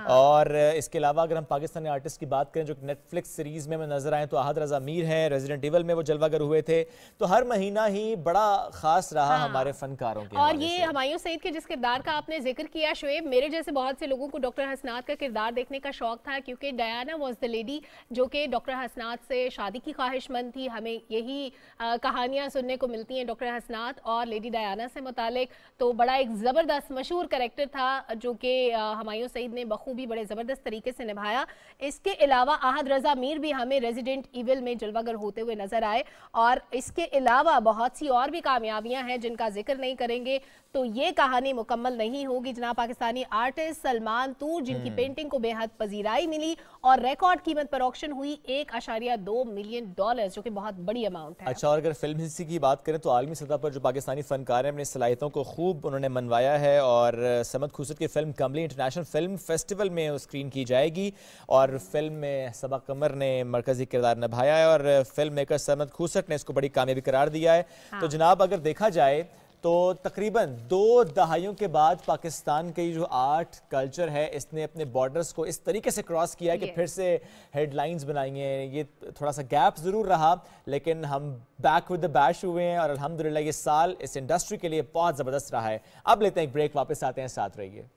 और इसके अलावा अगर हम पाकिस्तानी आर्टिस्ट की बात करें जो नेटफ्लिक्स सीरीज में नजर आए तो अहद रजा मीर हैं, रेजिडेंट इवल में वो जलवागर हुए थे। तो हर महीना ही बड़ा खास रहा हमारे फनकारों के। और ये हुमायूं सईद के जिस किरदार का आपने जिक्र किया शुएब, मेरे जैसे बहुत से लोगों को डॉक्टर हसनात का किरदार देखने का शौक था क्योंकि डायना वॉज द लेडी जो कि डॉक्टर हसनात से शादी की ख्वाहिशमंद थी। हमें यही कहानियां सुनने को मिलती हैं डॉक्टर हसनात और लेडी डायना से मुतालिक। तो बड़ा एक ज़बरदस्त मशहूर कैरेक्टर था जो कि हुमायूं सईद ने बखूबी बड़े ज़बरदस्त तरीके से निभाया। इसके अलावा अहद रजा मीर भी हमें रेजिडेंट इविल में जलवागर होते हुए नजर आए। और इसके अलावा बहुत सी और भी कामयाबियां हैं जिनका जिक्र नहीं करेंगे तो ये कहानी मुकम्मल नहीं होगी। जनाब पाकिस्तानी आर्टिस्ट सलमान तूर जिनकी पेंटिंग को बेहद पजीराई मिली और रिकॉर्ड कीमत पर ऑक्शन हुई $1.2 मिलियन जो कि बहुत बड़ी अमाउंट है। अच्छा, और अगर फिल्म हिस्ट्री की बात करें तो आलमी सतह पर जो पाकिस्तानी फनकार हैं अपनी सलाहियतों को खूब उन्होंने मनवाया है और समद खुसर की फिल्म कमली इंटरनेशनल फिल्म फेस्टिवल में स्क्रीन की जाएगी और फिल्म में सबा कमर ने मरकजी किरदार निभाया है और फिल्म मेकर समद खुसर ने इसको बड़ी कामयाबी करार दिया है। तो जनाब अगर देखा जाए तो तकरीबन 2 दहाइयों के बाद पाकिस्तान की जो आर्ट कल्चर है इसने अपने बॉर्डर्स को इस तरीके से क्रॉस किया है कि फिर से हेडलाइंस बनाई हैं। ये थोड़ा सा गैप ज़रूर रहा लेकिन हम बैक विद द बैश हुए हैं और अल्हम्दुलिल्लाह ये साल इस इंडस्ट्री के लिए बहुत ज़बरदस्त रहा है। अब लेते हैं एक ब्रेक, वापस आते हैं, साथ रहिए।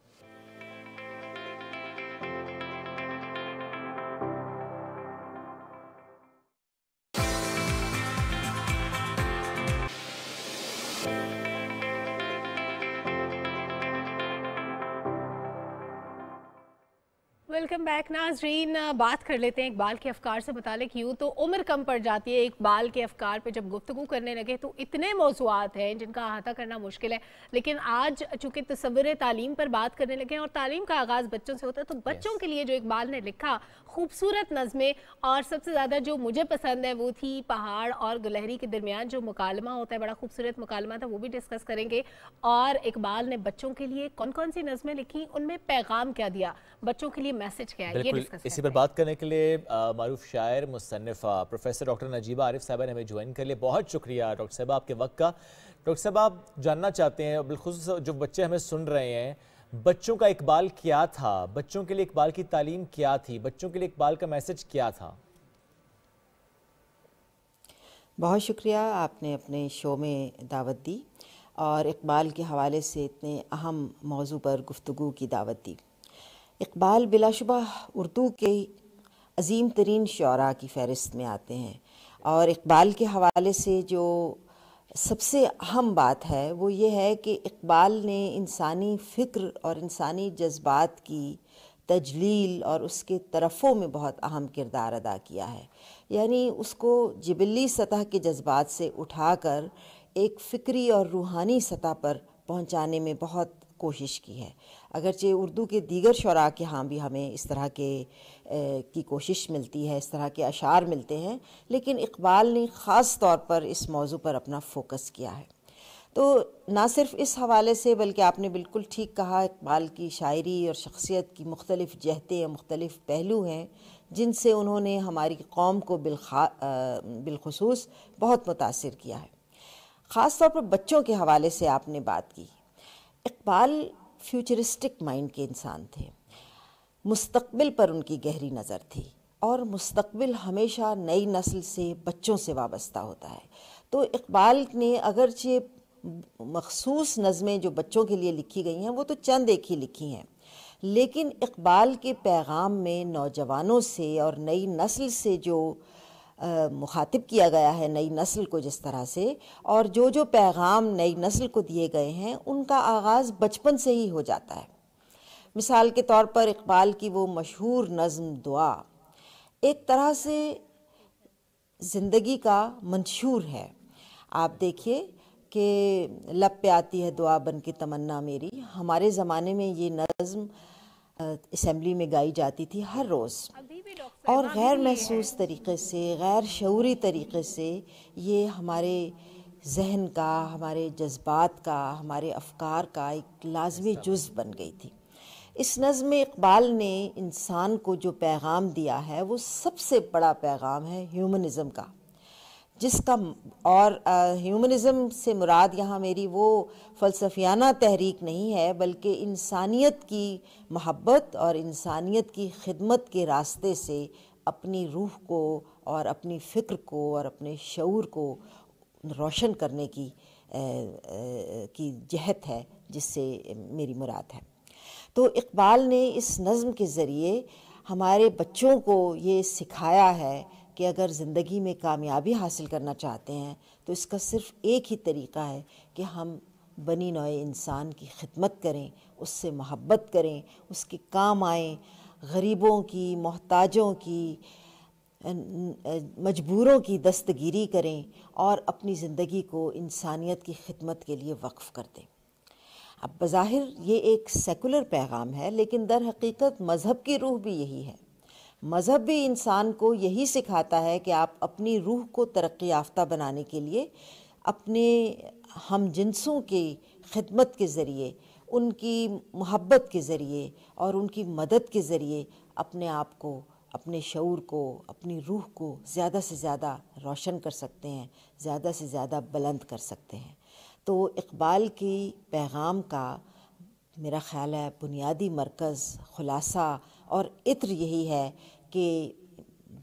वेलकम बैक नाजरीन। बात कर लेते हैं इकबाल के अफकार से मुतालिक। यूँ तो उम्र कम पड़ जाती है, इकबाल के अफकार पे जब गुफ्तगू करने लगे तो इतने मौज़ूआत हैं जिनका अहाता करना मुश्किल है। लेकिन आज चूँकि तसव्वुर तालीम पर बात करने लगे हैं और तालीम का आगाज़ बच्चों से होता है, तो बच्चों के लिए जो इकबाल ने लिखा खूबसूरत नज़में, और सबसे ज़्यादा जो मुझे पसंद है वो थी पहाड़ और गुलहरी के दरमियान जो मुकालमा होता है, बड़ा खूबसूरत मुकालमा था, वो भी डिस्कस करेंगे। और इकबाल ने बच्चों के लिए कौन कौन सी नज़में लिखी, उनमें पैगाम क्या दिया, बच्चों के लिए मैसेज क्या है, ये डिस्कस इसी पर बात करने के लिए मारूफ शायर मुसन्निफ़ा प्रोफेसर डॉक्टर नजीबा आरिफ साहबा ने हमें ज्वाइन कर लिया। बहुत शुक्रिया डॉक्टर साहब आपके वक्त का। डॉक्टर साहब, आप जानना चाहते हैं, बिलखुसूस जो बच्चे हमें सुन रहे हैं, बच्चों का इकबाल क्या था, बच्चों के लिए इकबाल की तालीम क्या थी, बच्चों के लिए इकबाल का मैसेज क्या था? बहुत शुक्रिया, आपने अपने शो में दावत दी और इकबाल के हवाले से इतने अहम मौजू पर गुफ्तगू की दावत दी। इकबाल बिलाशुबा उर्दू के अजीम तरीन शुअरा की फ़हरिस्त में आते हैं, और इकबाल के हवाले से जो सबसे अहम बात है वो ये है कि इकबाल ने इंसानी फ़िक्र और इंसानी जज्बात की तजलील और उसके तरफ़ों में बहुत अहम किरदार अदा किया है। यानी उसको जिबिली सतह के जज्बात से उठाकर एक फ़िक्री और रूहानी सतह पर पहुंचाने में बहुत कोशिश की है। अगरचे उर्दू के दीगर शुरा के यहाँ भी हमें इस तरह के की कोशिश मिलती है, इस तरह के अशार मिलते हैं, लेकिन इकबाल ने ख़ास तौर पर इस मौजू पर अपना फ़ोकस किया है। तो ना सिर्फ इस हवाले से, बल्कि आपने बिल्कुल ठीक कहा, इकबाल की शायरी और शख्सियत की मुख्तलिफ़ जहतें या मुख्तलिफ़ पहलू हैं जिनसे उन्होंने हमारी कौम को बिलखुसूस बहुत मुतासिर किया है। ख़ास तौर पर बच्चों के हवाले से आपने बात की। इकबाल फ्यूचरिस्टिक माइंड के इंसान थे, मुस्तक़बिल पर उनकी गहरी नज़र थी, और मुस्तक़बिल हमेशा नई नस्ल से, बच्चों से वाबस्ता होता है। तो इकबाल ने अगरचे मखसूस नज़में जो बच्चों के लिए लिखी गई हैं वो तो चंद एक ही लिखी हैं, लेकिन इकबाल के पैगाम में नौजवानों से और नई नस्ल से जो मुखातिब किया गया है, नई नस्ल को जिस तरह से, और जो जो पैगाम नई नस्ल को दिए गए हैं उनका आगाज़ बचपन से ही हो जाता है। मिसाल के तौर पर इकबाल की वो मशहूर नज़्म दुआ एक तरह से ज़िंदगी का मंशूर है। आप देखिए कि लब पे आती है दुआ बन के तमन्ना मेरी, हमारे ज़माने में ये नज़्म असेंबली में गाई जाती थी हर रोज़, और गैर महसूस तरीक़े से, गैर शऊरी तरीक़े से ये हमारे जहन का, हमारे जज्बात का, हमारे अफ़कार का एक लाज़मी जुज़ बन गई थी। इस नज़्म में इकबाल ने इंसान को जो पैगाम दिया है वो सबसे बड़ा पैगाम है ह्यूमनिज़म का, जिसका, और ह्यूमनिज़म से मुराद यहाँ मेरी वो फ़लसफ़ियाना तहरीक नहीं है, बल्कि इंसानियत की मोहब्बत और इंसानियत की खिदमत के रास्ते से अपनी रूह को और अपनी फ़िक्र को और अपने शऊर को रोशन करने की जहत है, जिससे मेरी मुराद है। तो इकबाल ने इस नज़्म के ज़रिए हमारे बच्चों को ये सिखाया है कि अगर ज़िंदगी में कामयाबी हासिल करना चाहते हैं तो इसका सिर्फ़ एक ही तरीक़ा है कि हम बनी नौ इंसान की खिदमत करें, उससे मोहब्बत करें, उसके काम आएँ, गरीबों की, मोहताजों की, मजबूरों की दस्तगिरी करें और अपनी ज़िंदगी को इंसानियत की खिदमत के लिए वक्फ़ कर दें। अब बज़ाहिर ये एक सेकुलर पैगाम है, लेकिन दर हकीकत मज़हब की रूह भी यही है। मज़हब भी इंसान को यही सिखाता है कि आप अपनी रूह को तरक्की याफ्ता बनाने के लिए अपने हम जिन्सों की खिदमत के ज़रिए, उनकी मोहब्बत के ज़रिए और उनकी मदद के ज़रिए अपने आप को, अपने शऊर को, अपनी रूह को ज़्यादा से ज़्यादा रोशन कर सकते हैं, ज़्यादा से ज़्यादा बुलंद कर सकते हैं। तो इकबाल की पैगाम का मेरा ख़्याल है बुनियादी मरकज़, ख़ुलासा और इत्र यही है कि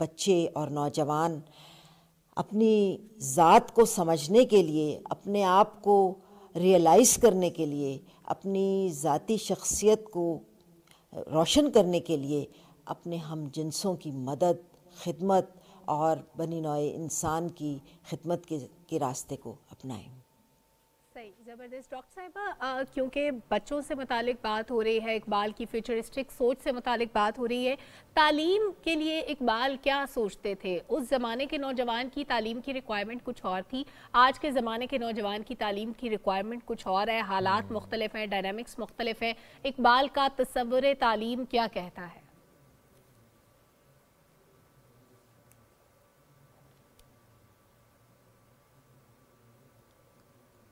बच्चे और नौजवान अपनी ज़ात को समझने के लिए, अपने आप को रियलाइज़ करने के लिए, अपनी ज़ाती शख्सियत को रोशन करने के लिए अपने हम जिन्सों की मदद, खिदमत और बनी नौ इंसान की खिदमत के रास्ते को अपनाएं। सही, ज़बरदस्त। डॉक्टर साहिबा, क्योंकि बच्चों से मुतालिक बात हो रही है, इकबाल की फ्यूचरिस्टिक सोच से मुतालिक बात हो रही है, तालीम के लिए इकबाल क्या सोचते थे? उस ज़माने के नौजवान की तालीम की रिक्वायरमेंट कुछ और थी, आज के ज़माने के नौजवान की तालीम की रिक्वायरमेंट कुछ और है, हालात मुख्तलिफ हैं, डायनामिक्स मुख्तलिफ हैं। इकबाल का तसव्वुर तालीम क्या कहता है?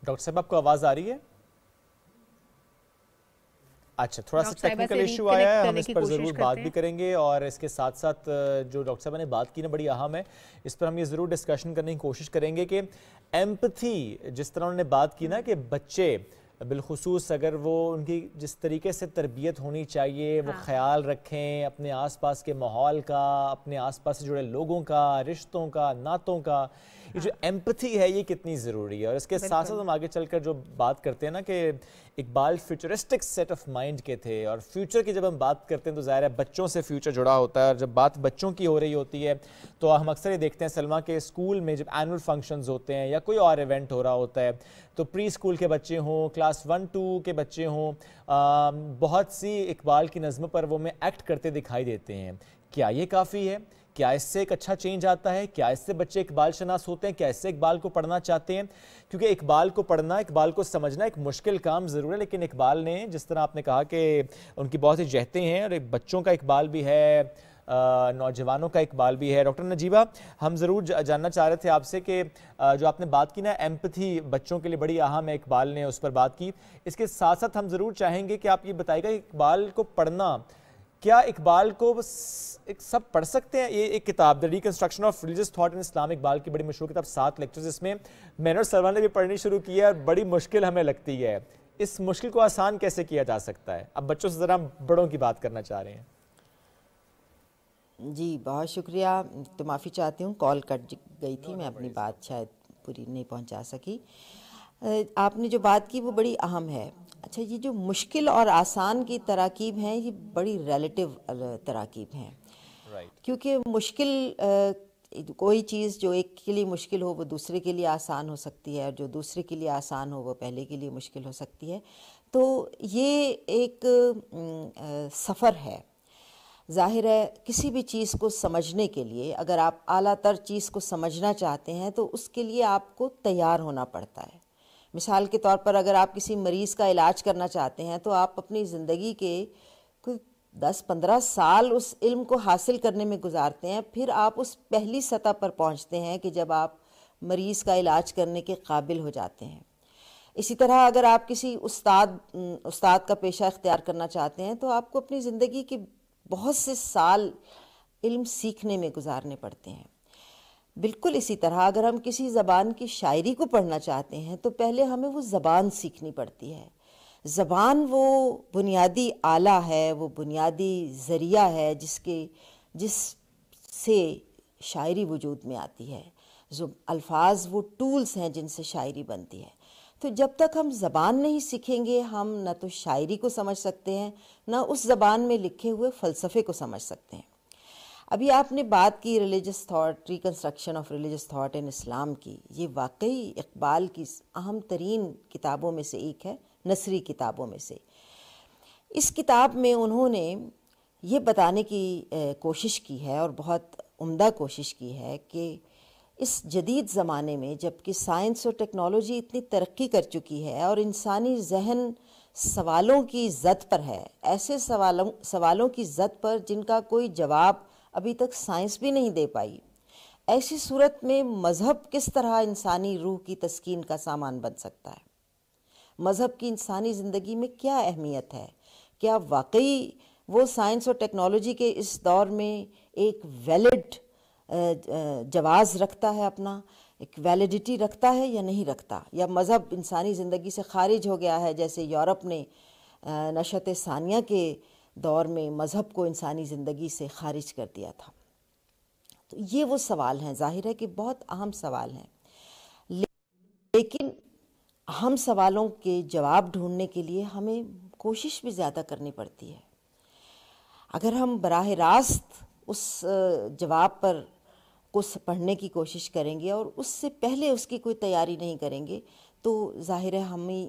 डॉक्टर साहब, आपको आवाज आ रही है? अच्छा, थोड़ा सा टेक्निकल इशू आया है, हम इस पर ज़रूर बात भी करेंगे। और इसके साथ साथ जो डॉक्टर साहब ने बात की ना, बड़ी अहम है, इस पर हम ये ज़रूर डिस्कशन करने की कोशिश करेंगे कि एम्पथी, जिस तरह उन्होंने बात की ना कि बच्चे बिलखुसूस अगर वो उनकी जिस तरीके से तरबियत होनी चाहिए, वो ख्याल रखें अपने आसपास के माहौल का, अपने आसपास से जुड़े लोगों का, रिश्तों का, नातों का, ये जो एम्पथी है ये कितनी ज़रूरी है। और इसके साथ साथ हम आगे चलकर जो बात करते हैं ना कि Iqbal futuristic set of mind के थे, और फ्यूचर की जब हम बात करते हैं तो ज़ाहिर है बच्चों से फ्यूचर जुड़ा होता है। और जब बात बच्चों की हो रही होती है तो हम अक्सर ये देखते हैं सलमा के स्कूल में जब एनुअल फंक्शंस होते हैं या कोई और इवेंट हो रहा होता है तो प्री स्कूल के बच्चे हों, क्लास 1-2 के बच्चे हों, बहुत सी इकबाल की नज़्म पर वो में एक्ट करते दिखाई देते हैं। क्या ये काफ़ी है? क्या इससे एक अच्छा चेंज आता है? क्या इससे बच्चे इकबाल शनास होते हैं? क्या इससे इकबाल को पढ़ना चाहते हैं? क्योंकि इकबाल को पढ़ना, इकबाल को समझना एक मुश्किल काम ज़रूर है, लेकिन इकबाल ने, जिस तरह आपने कहा कि उनकी बहुत सी जहतें हैं और एक बच्चों का इकबाल भी है, नौजवानों का इकबाल भी है। डॉक्टर नजीबा, हम ज़रूर जानना चाह रहे थे आपसे कि जो आपने बात की ना एम्पथी बच्चों के लिए बड़ी अहम है, इकबाल ने उस पर बात की। इसके साथ साथ हम ज़रूर चाहेंगे कि आप ये बताइएगा इकबाल को पढ़ना, क्या इकबाल को एक सब पढ़ सकते हैं? ये एक किताब the reconstruction of religious thought in Islam, Iqbal की बड़ी मशहूर किताब, 7 लेक्चर्स, इसमें मैंने और सरवा ने भी पढ़नी शुरू की है और बड़ी मुश्किल हमें लगती है। इस मुश्किल को आसान कैसे किया जा सकता है? अब बच्चों से ज़रा बड़ों की बात करना चाह रहे हैं। जी बहुत शुक्रिया। तो माफ़ी चाहती हूँ, कॉल कट गई थी, मैं अपनी बात शायद पूरी नहीं पहुँचा सकी। आपने जो बात की वो बड़ी अहम है। अच्छा, ये जो मुश्किल और आसान की तराकीब हैं ये बड़ी रिलेटिव तराकीब हैं, क्योंकि मुश्किल कोई चीज़ जो एक के लिए मुश्किल हो वो दूसरे के लिए आसान हो सकती है, और जो दूसरे के लिए आसान हो वो पहले के लिए मुश्किल हो सकती है। तो ये एक सफ़र है। ज़ाहिर है किसी भी चीज़ को समझने के लिए, अगर आप आला तर चीज़ को समझना चाहते हैं तो उसके लिए आपको तैयार होना पड़ता है। मिसाल के तौर पर अगर आप किसी मरीज़ का इलाज करना चाहते हैं तो आप अपनी ज़िंदगी के कोई 10-15 साल उस इल्म को हासिल करने में गुजारते हैं, फिर आप उस पहली सतह पर पहुंचते हैं कि जब आप मरीज़ का इलाज करने के काबिल हो जाते हैं। इसी तरह अगर आप किसी उस्ताद का पेशा इख्तियार करना चाहते हैं तो आपको अपनी ज़िंदगी के बहुत से साल इल्म सीखने में गुजारने पड़ते हैं। बिल्कुल इसी तरह अगर हम किसी ज़बान की शायरी को पढ़ना चाहते हैं तो पहले हमें वो ज़बान सीखनी पड़ती है। ज़बान वो बुनियादी आला है, वो बुनियादी ज़रिया है जिससे शायरी वजूद में आती है। जो अल्फाज वो टूल्स हैं जिनसे शायरी बनती है। तो जब तक हम ज़बान नहीं सीखेंगे हम न तो शायरी को समझ सकते हैं, न उस ज़बान में लिखे हुए फ़लसफ़े को समझ सकते हैं। अभी आपने बात की religious thought, reconstruction of religious thought in Islam की। ये वाकई इकबाल की अहम तरीन किताबों में से एक है, नसरी किताबों में से। इस किताब में उन्होंने ये बताने की कोशिश की है, और बहुत उम्दा कोशिश की है, कि इस जदीद ज़माने में जबकि साइंस और टेक्नोलॉजी इतनी तरक्की कर चुकी है और इंसानी जहन सवालों की ज़द पर है, ऐसे सवालों की ज़द पर जिनका कोई जवाब अभी तक साइंस भी नहीं दे पाई, ऐसी सूरत में मज़हब किस तरह इंसानी रूह की तस्कीन का सामान बन सकता है? मज़हब की इंसानी ज़िंदगी में क्या अहमियत है? क्या वाकई वो साइंस और टेक्नोलॉजी के इस दौर में एक वैलिड जवाज़ रखता है, अपना एक वैलिडिटी रखता है या नहीं रखता? या मज़हब इंसानी ज़िंदगी से ख़ारिज हो गया है, जैसे यूरोप ने नशत सानिया के दौर में मज़हब को इंसानी ज़िंदगी से ख़ारिज कर दिया था? तो ये वो सवाल हैं, ज़ाहिर है कि बहुत अहम सवाल हैं, लेकिन अहम सवालों के जवाब ढूंढने के लिए हमें कोशिश भी ज़्यादा करनी पड़ती है। अगर हम बराह रास्त उस जवाब को पढ़ने की कोशिश करेंगे और उससे पहले उसकी कोई तैयारी नहीं करेंगे तो ज़ाहिर है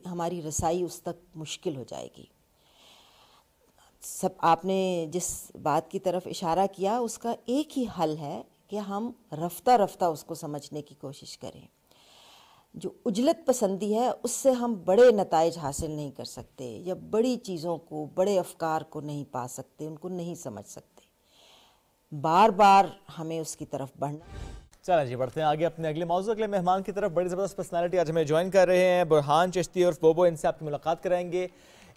हमारी रसाई उस तक मुश्किल हो जाएगी। सब आपने जिस बात की तरफ इशारा किया उसका एक ही हल है कि हम रफ्ता रफ्ता उसको समझने की कोशिश करें। जो उजलत पसंदी है उससे हम बड़े नताइज हासिल नहीं कर सकते, या बड़ी चीज़ों को, बड़े अफकार को नहीं पा सकते, उनको नहीं समझ सकते। बार बार हमें उसकी तरफ बढ़ना। चला जी, बढ़ते हैं आगे अपने अगले मौजूद, अगले मेहमान की तरफ। बड़ी ज़बरदस्त पर्सनालिटी आज हमें ज्वाइन कर रहे हैं, बुरहान चिश्ती और बोबो। इनसे आपकी मुलाकात कराएंगे।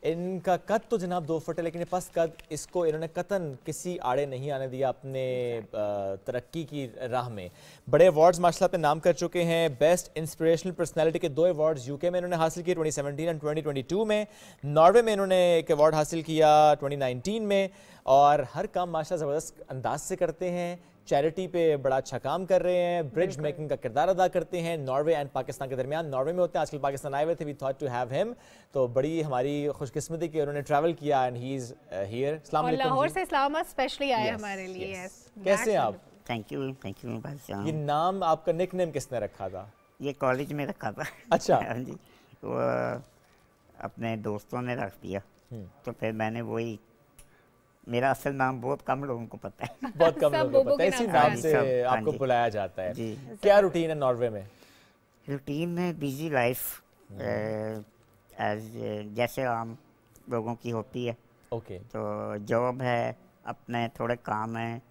इनका कद तो जनाब 2 फुट है, लेकिन ये पस कद इसको इन्होंने कतन किसी आड़े नहीं आने दिया अपने तरक्की की राह में। बड़े अवार्ड्स माशाल्लाह पे नाम कर चुके हैं। बेस्ट इंस्पिरेशनल पर्सनालिटी के 2 अवार्ड्स यूके में इन्होंने हासिल किए 2017 और 2022 में। नॉर्वे में इन्होंने एक अवार्ड हासिल किया 2019 में। और हर काम माशाल्लाह ज़बरदस्त अंदाज से करते हैं। चैरिटी पे बड़ा अच्छा काम कर रहे हैं, ब्रिज मेकिंग का किरदार अदा करते हैं। नॉर्वे एंड पाकिस्तान के दरमियान, नॉर्वे में होते हैं, आजकल पाकिस्तान आए हुए थे। We thought to have him, तो बड़ी हमारी खुशकिस्मती कि उन्होंने ट्रैवल किया एंड ही इज हियर। अस्सलाम वालेकुम। लाहौर से इस्लामाबाद स्पेशली आए हमारे लिए। कैसे हैं आप? थैंक यू भाई साहब। ये नाम आपका निकनेम किसने रखा था? ये कॉलेज में रखा था। अच्छा। हाँ जी, वो अपने दोस्तों ने रख दिया, तो फिर मैंने वही, मेरा असल नाम बहुत कम लोगों को पता है। बहुत कम लोगों को पता है, इसी नाम से हाँ आपको जी। बुलाया जाता है जी। क्या रूटीन है नॉर्वे में? रूटीन में बिजी लाइफ एज जैसे आम लोगों की होती है। ओके। तो जॉब है, अपने थोड़े काम हैं,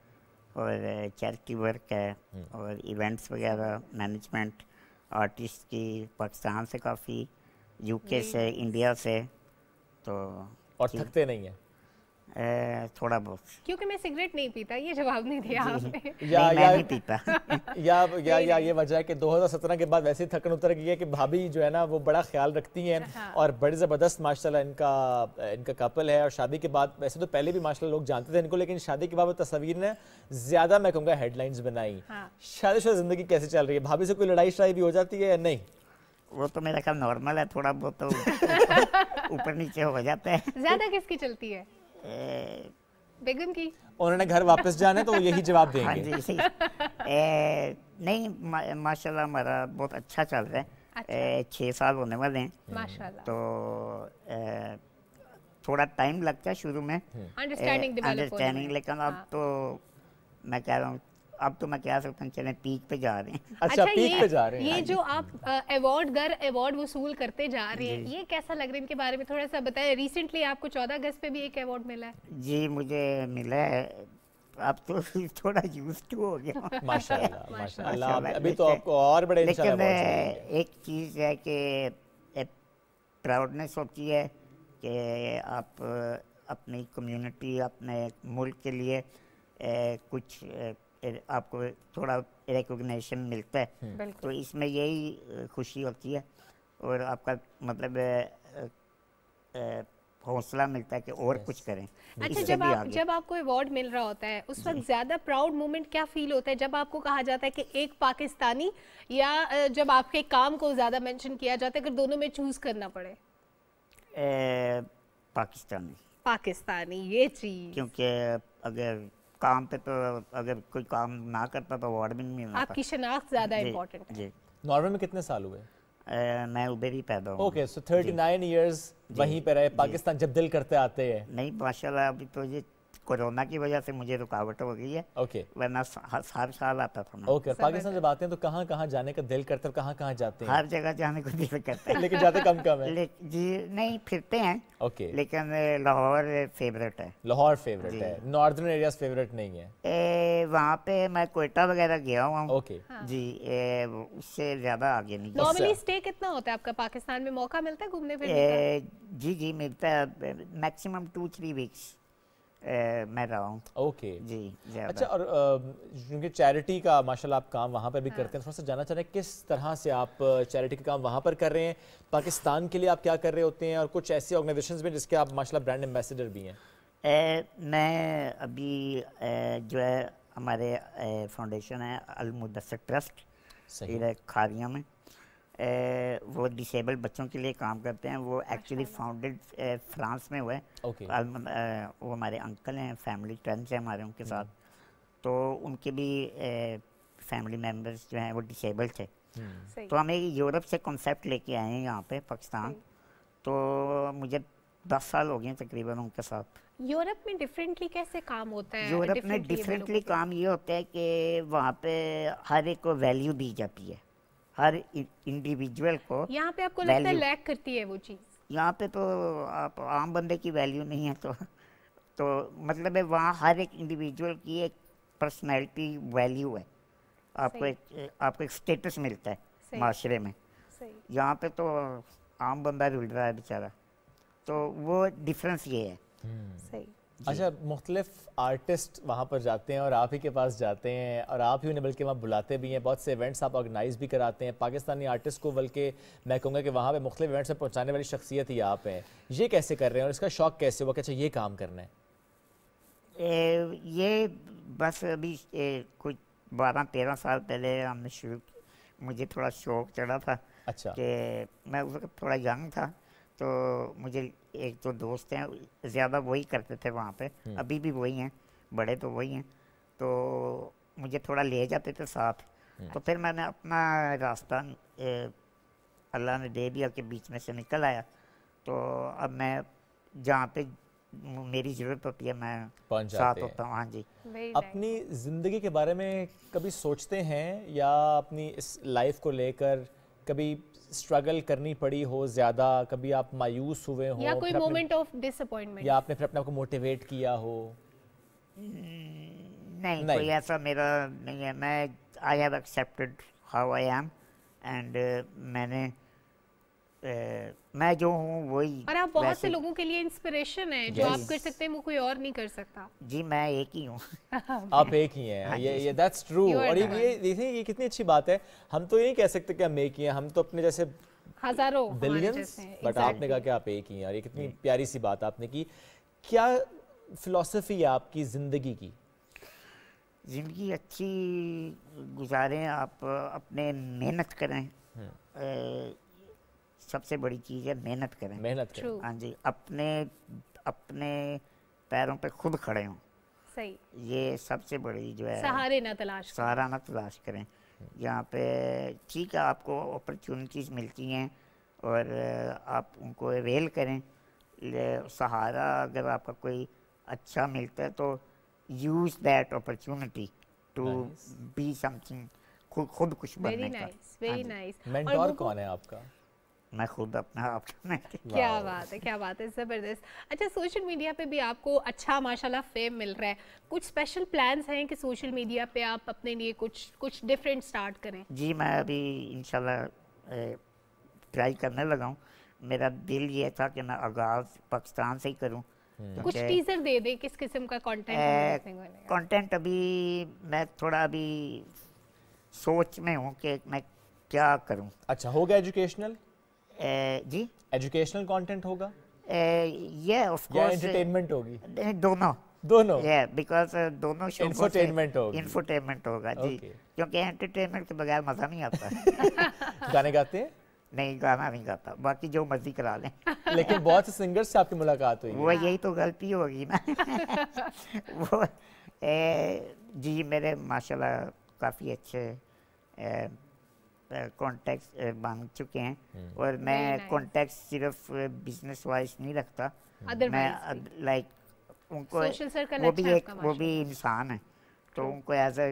और चैरिटी वर्क है, और इवेंट्स वगैरह, मैनेजमेंट, आर्टिस्ट की पाकिस्तान से काफ़ी, यूके से, इंडिया से। तो और थकते नहीं है? थोड़ा बहुत। क्योंकि मैं सिगरेट नहीं पीता, ये जवाब नहीं दिया आपने। मैं नहीं पीता। या ये वजह है कि 2017 के बाद वैसे ही थकन उतर गई है कि भाभी जो है ना वो बड़ा ख्याल रखती हैं। हाँ। और बड़ी ज़बरदस्त माशाल्लाह इनका कपल है। और शादी के बाद, वैसे तो पहले भी माशाल्लाह लोग जानते थे इनको, लेकिन शादी के बाद वो तस्वीर ने ज़्यादा, मैं कहूँगा, हेडलाइंस बनाई। हाँ। शादीशुदा ज़िंदगी कैसे चल रही है? भाभी से कोई लड़ाई शड़ाई भी हो जाती है या नहीं? वो तो मेरा ख्याल नॉर्मल है, थोड़ा बहुत तो ऊपर नीचे हो जाता है। ज्यादा किसकी चलती है? बेगम की। उन्होंने घर वापस जाना है तो वो यही जवाब हाँ देंगे। जी। नहीं, माशाल्लाह हमारा बहुत अच्छा चल रहा है। अच्छा। 6 साल होने वाले हैं। माशाल्लाह। तो थोड़ा टाइम लगता है शुरू में अंडरस्टैंडिंग, लेकिन अब तो मैं कह रहा हूँ, अब तो मैं कह सकता हूँ चलें पीक पे जा रहे हैं। अच्छा, पीक पे जा रहे हैं। ये जो आप अवार्ड वसूल करते जा रहे हैं, ये कैसा लग रहा है? इनके बारे में थोड़ा सा बताएं। रिसेंटली आपको 14 अगस्त पे भी एक अवार्ड मिला है। जी, मुझे मिला है। अब तो थोड़ा यूज्ड टू हो गया। माशाल्लाह माशाल्लाह। अभी तो आपको और बड़े लेकिन एक चीज़ है कि प्राउडनेस होती है कि आप अपनी कम्युनिटी, अपने मुल्क के लिए कुछ आपको थोड़ा रिकॉग्निशन मिलता है। तो इसमें यही खुशी होती है, और आपका मतलब हौसला मिलता है कि और कुछ करें। अच्छा, जब आपको अवार्ड मिल रहा होता है उस वक्त ज़्यादा प्राउड मोमेंट क्या फील होता है जब आपको कहा जाता है कि एक पाकिस्तानी, या जब आपके काम को ज़्यादा मेंशन किया जाता है, अगर दोनों में चूज़ करना पड़े? पाकिस्तानी ये चीज़, क्योंकि अगर काम पे, तो अगर कोई काम ना करता तो अवार्ड भी नहीं मिलना। आपकी शनाख्त ज़्यादा इम्पोर्टेंट है। जी। नॉर्वे में कितने साल हुए? मैं उधर ही पैदा हूँ। ओके, सो 39 इयर्स वहीं पे रहे। पाकिस्तान जब दिल करते आते हैं? नहीं, माशाल्लाह अभी तो ये कोरोना की वजह से मुझे रुकावट हो गई है। ओके। वरना हर साल आता था मैं। ओके। पाकिस्तान जब आते हैं तो कहाँ कहाँ जाने का दिल करता है? कहाँ कहाँ जाते हैं? हर जगह जाने को दिल करता है। लेकिन जाते कम है। जी नहीं, फिरते हैं। ओके। लेकिन लाहौर फेवरेट है। लाहौर फेवरेट है, नॉर्दर्न एरियाज फेवरेट नहीं है? वहाँ पे मैं कोयटा वगैरह गया हुआ हूँ। ओके। जी, उससे ज़्यादा आगे नहीं। नॉर्मली स्टे कितना होता है आपका पाकिस्तान में? मौका मिलता है घूमने फिरने का? जी मिलता है। मैक्सिमम 2-3 वीक्स मैं रहा हूँ। ओके जी। अच्छा, और क्योंकि चैरिटी का माशाल्लाह आप काम वहाँ पर भी करते हैं, थोड़ा सा जानना चाह रहे हैं किस तरह से आप चैरिटी का काम वहाँ पर कर रहे हैं, पाकिस्तान के लिए आप क्या कर रहे होते हैं, और कुछ ऐसी ऑर्गेनाइजेशंस में जिसके आप माशाल्लाह ब्रांड एम्बेसडर भी हैं? मैं अभी जो है हमारे फाउंडेशन है अल-मुदस्सिर ट्रस्ट, खारिया में, वो डिसेबल बच्चों के लिए काम करते हैं। वो एक्चुअली फाउंडेड फ्रांस में हुआ है। वो हमारे अंकल हैं, फैमिली फ्रेंड्स हैं हमारे उनके साथ। तो उनके भी फैमिली मेम्बर्स जो हैं वो डिसेबल थे। सही। तो हमें यूरोप से कॉन्सेप्ट लेके आए हैं यहाँ पे पाकिस्तान। तो मुझे 10 साल हो गए तकरीबन उनके साथ। यूरोप में डिफरेंटली कैसे काम होता है? यूरोप में differently डिफरेंटली develop होते हैं? काम ये होता है कि वहाँ पे हर एक को वैल्यू दी जाती है, हर इंडिविजुअल को। यहाँ पे आपको लगता है value। लैक करती है वो चीज़? यहाँ पे तो आप आम बंदे की वैल्यू नहीं है, तो मतलब है वहाँ हर एक इंडिविजुअल की एक पर्सनैलिटी वैल्यू है। आपको एक स्टेटस मिलता है सही। माशरे में। सही। यहाँ पे तो आम बंदा रुल रहा है बेचारा, तो वो डिफरेंस ये है। सही। अच्छा, मुख्तलिफ आर्टिस्ट वहाँ पर जाते हैं और आप ही के पास जाते हैं, और आप ही उन्हें बल्कि वहाँ बुलाते भी हैं, बहुत से इवेंट्स आप ऑर्गेनाइज भी कराते हैं पाकिस्तानी आर्टिस्ट को, बल्कि मैं कहूँगा कि वहाँ पे मुख्तलिफ इवेंट्स में पहुँचाने वाली शख्सियत ही आप हैं। ये कैसे कर रहे हैं और इसका शौक़ कैसे हुआ कि अच्छा ये काम करना है? ये बस अभी कुछ 12-13 साल पहले हमने शुरू, मुझे थोड़ा शौक़ चढ़ा था। अच्छा। कि मैं उस वक्त थोड़ा यंग था, तो मुझे एक दो दोस्त हैं, ज़्यादा वही करते थे वहाँ पे, अभी भी वही हैं, बड़े तो वही हैं, तो मुझे थोड़ा ले जाते थे साथ। तो फिर मैंने अपना रास्ता अल्लाह ने दे दिया कि बीच में से निकल आया। तो अब मैं जहाँ पे मेरी ज़रूरत होती है मैं साथ होता हूँ। हाँ जी। अपनी ज़िंदगी के बारे में कभी सोचते हैं, या अपनी इस लाइफ को लेकर कभी स्ट्रगल करनी पड़ी हो ज़्यादा, कभी आप मायूस हुए हो, या कोई मोमेंट ऑफ डिसअपॉइंटमेंट, या आपने फिर अपने आप को मोटिवेट किया हो? नहीं, कोई ऐसा मेरा नहीं है। मैं I have accepted how I am, and मैं जो हूँ वही। और आप बहुत से लोगों के लिए इंस्पिरेशन है, जो आप कर सकते हैं वो कोई और नहीं कर सकता। जी, मैं एक ही हूँ। आप एक ही हैं। ये दैट्स ट्रू। और ये देखिए, ये कितनी अच्छी बात है। हम तो ये नहीं कह सकते कि हम एक ही हैं, हम तो अपने जैसे हजारों बिलियंस, बट आपने कहा कि आप एक ही हैं, और ये कितनी प्यारी सी बात आपने की। क्या फिलॉसफी है आपकी ज़िंदगी की? ज़िंदगी अच्छी गुजारें, आप अपने मेहनत करें। सबसे बड़ी चीज़ है मेहनत करें। मेहनत करें। हाँ जी, अपने पैरों पे खुद खड़े हों। सही। ये सबसे बड़ी जो है, सहारे ना तलाश करें। सहारा ना तलाश करें। यहाँ पे ठीक है, आपको अपॉर्चुनिटीज़ मिलती हैं और आप उनको अवेल करें। सहारा अगर आपका कोई अच्छा मिलता है तो use that opportunity to be something, खुद कुछ बनने का। Very nice. मेंटोर कौन है आपका? मैं खुद अपना आप। क्या बात है, क्या बात है, ज़बरदस्त। अच्छा, सोशल मीडिया पे भी आपको अच्छा माशाल्लाह फेम मिल रहा है, कुछ स्पेशल प्लान्स हैं कि सोशल मीडिया पे आप अपने लिए कुछ डिफरेंट स्टार्ट करें? जी, मैं अभी इंशाल्लाह ट्राई करने लगा हूँ। मेरा दिल ये था कि मैं आगाज़ पाकिस्तान से ही करूँ। कुछ टीजर दे दे किस किस्म का कंटेंट? कंटेंट अभी मैं थोड़ा अभी सोच में हूँ कि मैं क्या करूँ। अच्छा, होगा एजुकेशनल? जी, एजुकेशनल कंटेंट होगा ये ऑफ कोर्स, या एंटरटेनमेंट होगी? दोनों ये, बिकॉज दोनों शो इंफोटेनमेंट होगा जी, क्योंकि एंटरटेनमेंट के बगैर मज़ा नहीं आता। गाने गाते हैं? नहीं, गाना नहीं गाता, बाकी जो मर्जी करा लें। लेकिन बहुत से सिंगर्स से आपकी मुलाकात हुई है। वो यही तो गलती होगी ना। वो जी, मेरे माशाल्लाह काफ़ी अच्छे कॉन्टैक्ट्स बन चुके हैं, और मैं कॉन्टैक्ट्स सिर्फ बिजनेस वाइज नहीं रखता। मैं लाइक उनको, वो भी इंसान है, तो उनको एज ए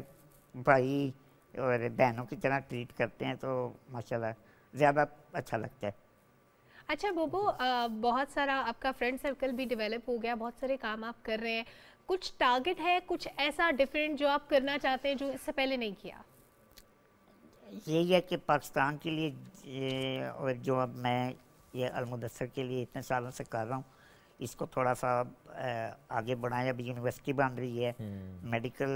भाई और बहनों की तरह ट्रीट करते हैं, तो माशाल्लाह ज़्यादा अच्छा लगता है। अच्छा बोबो, बहुत सारा आपका फ्रेंड सर्कल भी डेवलप हो गया, बहुत सारे काम आप कर रहे हैं, कुछ टारगेट है, कुछ ऐसा डिफरेंट जो आप करना चाहते हैं जो इससे पहले नहीं किया? यही है कि पाकिस्तान के लिए, और जो अब मैं ये अलमुदस्सर के लिए इतने सालों से कर रहा हूँ, इसको थोड़ा सा आगे बढ़ाएं। अभी यूनिवर्सिटी बन रही है, मेडिकल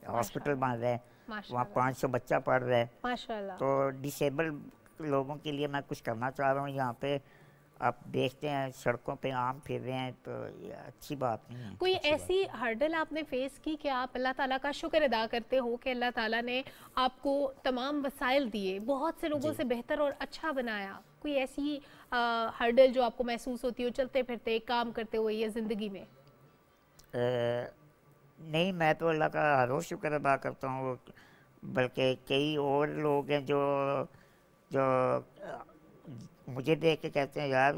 हॉस्पिटल बन रहा है, वहाँ 500 बच्चा पढ़ रहा है माशाल्लाह। तो डिसेबल लोगों के लिए मैं कुछ करना चाह रहा हूँ। यहाँ पे आप देखते हैं सड़कों पे आम फिर रहे हैं, तो ये अच्छी बात नहीं है। कोई ऐसी हर्डल आपने फेस की कि आप अल्लाह ताला का शुक्र अदा करते हो कि अल्लाह ताला ने आपको तमाम वसाइल दिए, बहुत से लोगों से बेहतर और अच्छा बनाया? कोई ऐसी हर्डल जो आपको महसूस होती हो चलते फिरते काम करते हुए या ज़िंदगी में? नहीं, मैं तो अल्लाह का हर रोज़ शुक्र अदा करता हूँ। बल्कि कई और लोग हैं जो जो मुझे देख के कहते हैं यार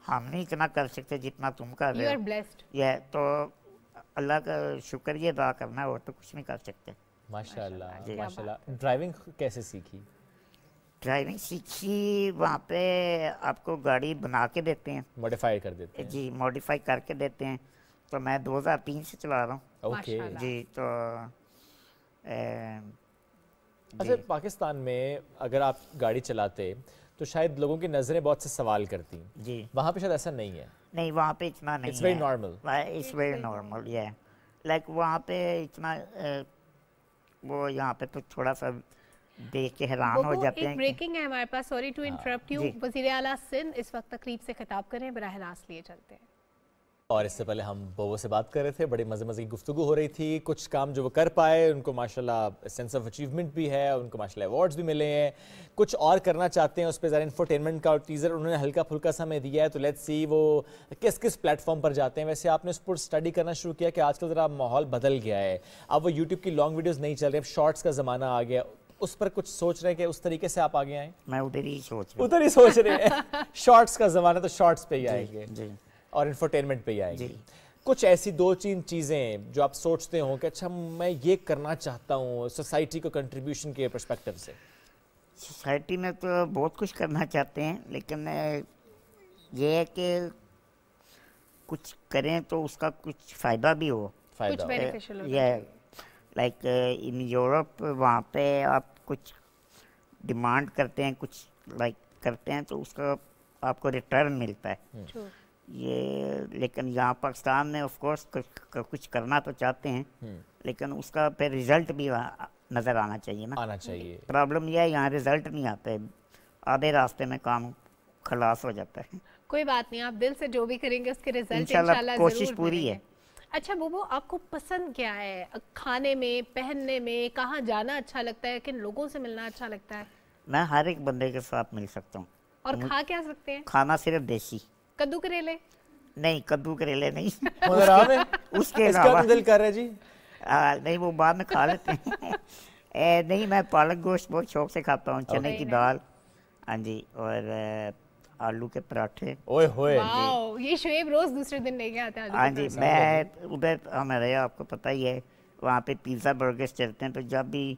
हम नहीं इतना कर सकते जितना तुम कर यू रहे आर हो। ब्लेस्ड। ये तो अल्लाह का शुक्रिया अदा करना है और तो कुछ नहीं कर सकते। माशाल्लाह जी। माशाल्लाह। ड्राइविंग कैसे सीखी? ड्राइविंग सीखी वहाँ पे आपको गाड़ी बना के देते हैं, मॉडिफाई कर देते हैं? जी मॉडिफाई करके देते हैं। तो मैं 2003 से चला रहा हूँ। ओके। माशाल्लाह। जी तो अच्छा, पाकिस्तान में अगर आप गाड़ी चलाते तो शायद लोगों की नज़रें बहुत से सवाल करती, जी वहाँ पे शायद ऐसा नहीं है। नहीं वहाँ पे इतना नहीं It's है। very normal. It's very normal ये लाइक वहाँ पे इतना वो यहाँ पे तो थोड़ा सा देख के हैरान हो बोबो, जाते एक हैं कि- ब्रेकिंग है हमारे पास, सॉरी टू इंटरप्ट यू। जी। वज़ीर आला सिंध इस वक्त तकरीब से खिताब करें, बराह रास्त लिए चलते हैं। और इससे पहले हम बोबो से बात कर रहे थे, बड़ी मज़े मज़े की गुफ्तगू हो रही थी। कुछ काम जो वो कर पाए, उनको माशाल्लाह सेंस ऑफ अचीवमेंट भी है, उनको माशाल्लाह अवार्ड्स भी मिले हैं। कुछ और करना चाहते हैं, उस पर ज़रा इंफोटेनमेंट का टीज़र उन्होंने हल्का फुल्का सा हमें दिया है, तो लेट्स सी वो किस किस प्लेटफॉर्म पर जाते हैं। वैसे आपने उस पर स्टडी करना शुरू किया कि आजकल ज़रा माहौल बदल गया है, अब वो यूट्यूब की लॉन्ग वीडियोज़ नहीं चल रही, अब शॉर्ट्स का ज़माना आ गया, उस पर कुछ सोच रहे हैं कि उस तरीके से आप आगे आएँ? मैं उधर ही सोच रहा हूँ। उधर ही सोच रहे हैं। शॉर्ट्स का ज़माना, तो शॉर्ट्स पे ही आएंगे जी और इंफोटेनमेंट पे ही आएंगे। जी। कुछ ऐसी 2-3 चीज़ें जो आप सोचते हो कि अच्छा मैं ये करना चाहता हूँ सोसाइटी को कंट्रीब्यूशन के पर्सपेक्टिव से? सोसाइटी में तो बहुत कुछ करना चाहते हैं, लेकिन ये है कि कुछ करें तो उसका कुछ फ़ायदा भी हो। फायदा कुछ बेनिफिशियल हो। ये लाइक इन यूरोप वहाँ पे आप कुछ डिमांड करते हैं, कुछ लाइक करते हैं तो उसका आपको रिटर्न मिलता है। True. ये लेकिन यहाँ पाकिस्तान में ऑफ कोर्स कुछ करना तो चाहते हैं, लेकिन उसका फिर रिजल्ट भी नज़र आना चाहिए ना। आना चाहिए। प्रॉब्लम यह है यहाँ रिजल्ट नहीं आते, आधे रास्ते में काम खलास हो जाता है। कोई बात नहीं, आप दिल से जो भी करेंगे उसके रिजल्ट इंशाल्लाह इंशाल्लाह कोशिश जरूर पूरी मिलेंगे। है। अच्छा बोबो, आपको पसंद क्या है खाने में, पहनने में, कहाँ जाना अच्छा लगता है, किन लोगों से मिलना अच्छा लगता है? मैं हर एक बंदे के साथ मिल सकता हूँ। और खा क्या सकते हैं? खाना सिर्फ देसी, कद्दू करेले? नहीं कद्दू करेले नहीं। मगर आम उसके इसका अलावा तो दिल कर रहा है जी। नहीं वो बाद में खा लेते हैं। नहीं मैं पालक गोश्त बहुत शौक से खाता हूँ, चने की दाल, हाँ जी, और आलू के पराठे। ओए होए। वाओ, ये शुएब रोज दूसरे दिन लेके आता है। हाँ जी, मैं उधर हमारे आपको पता ही है वहाँ पे पिज़्ज़ा बर्गर्स चलते हैं, तो जब भी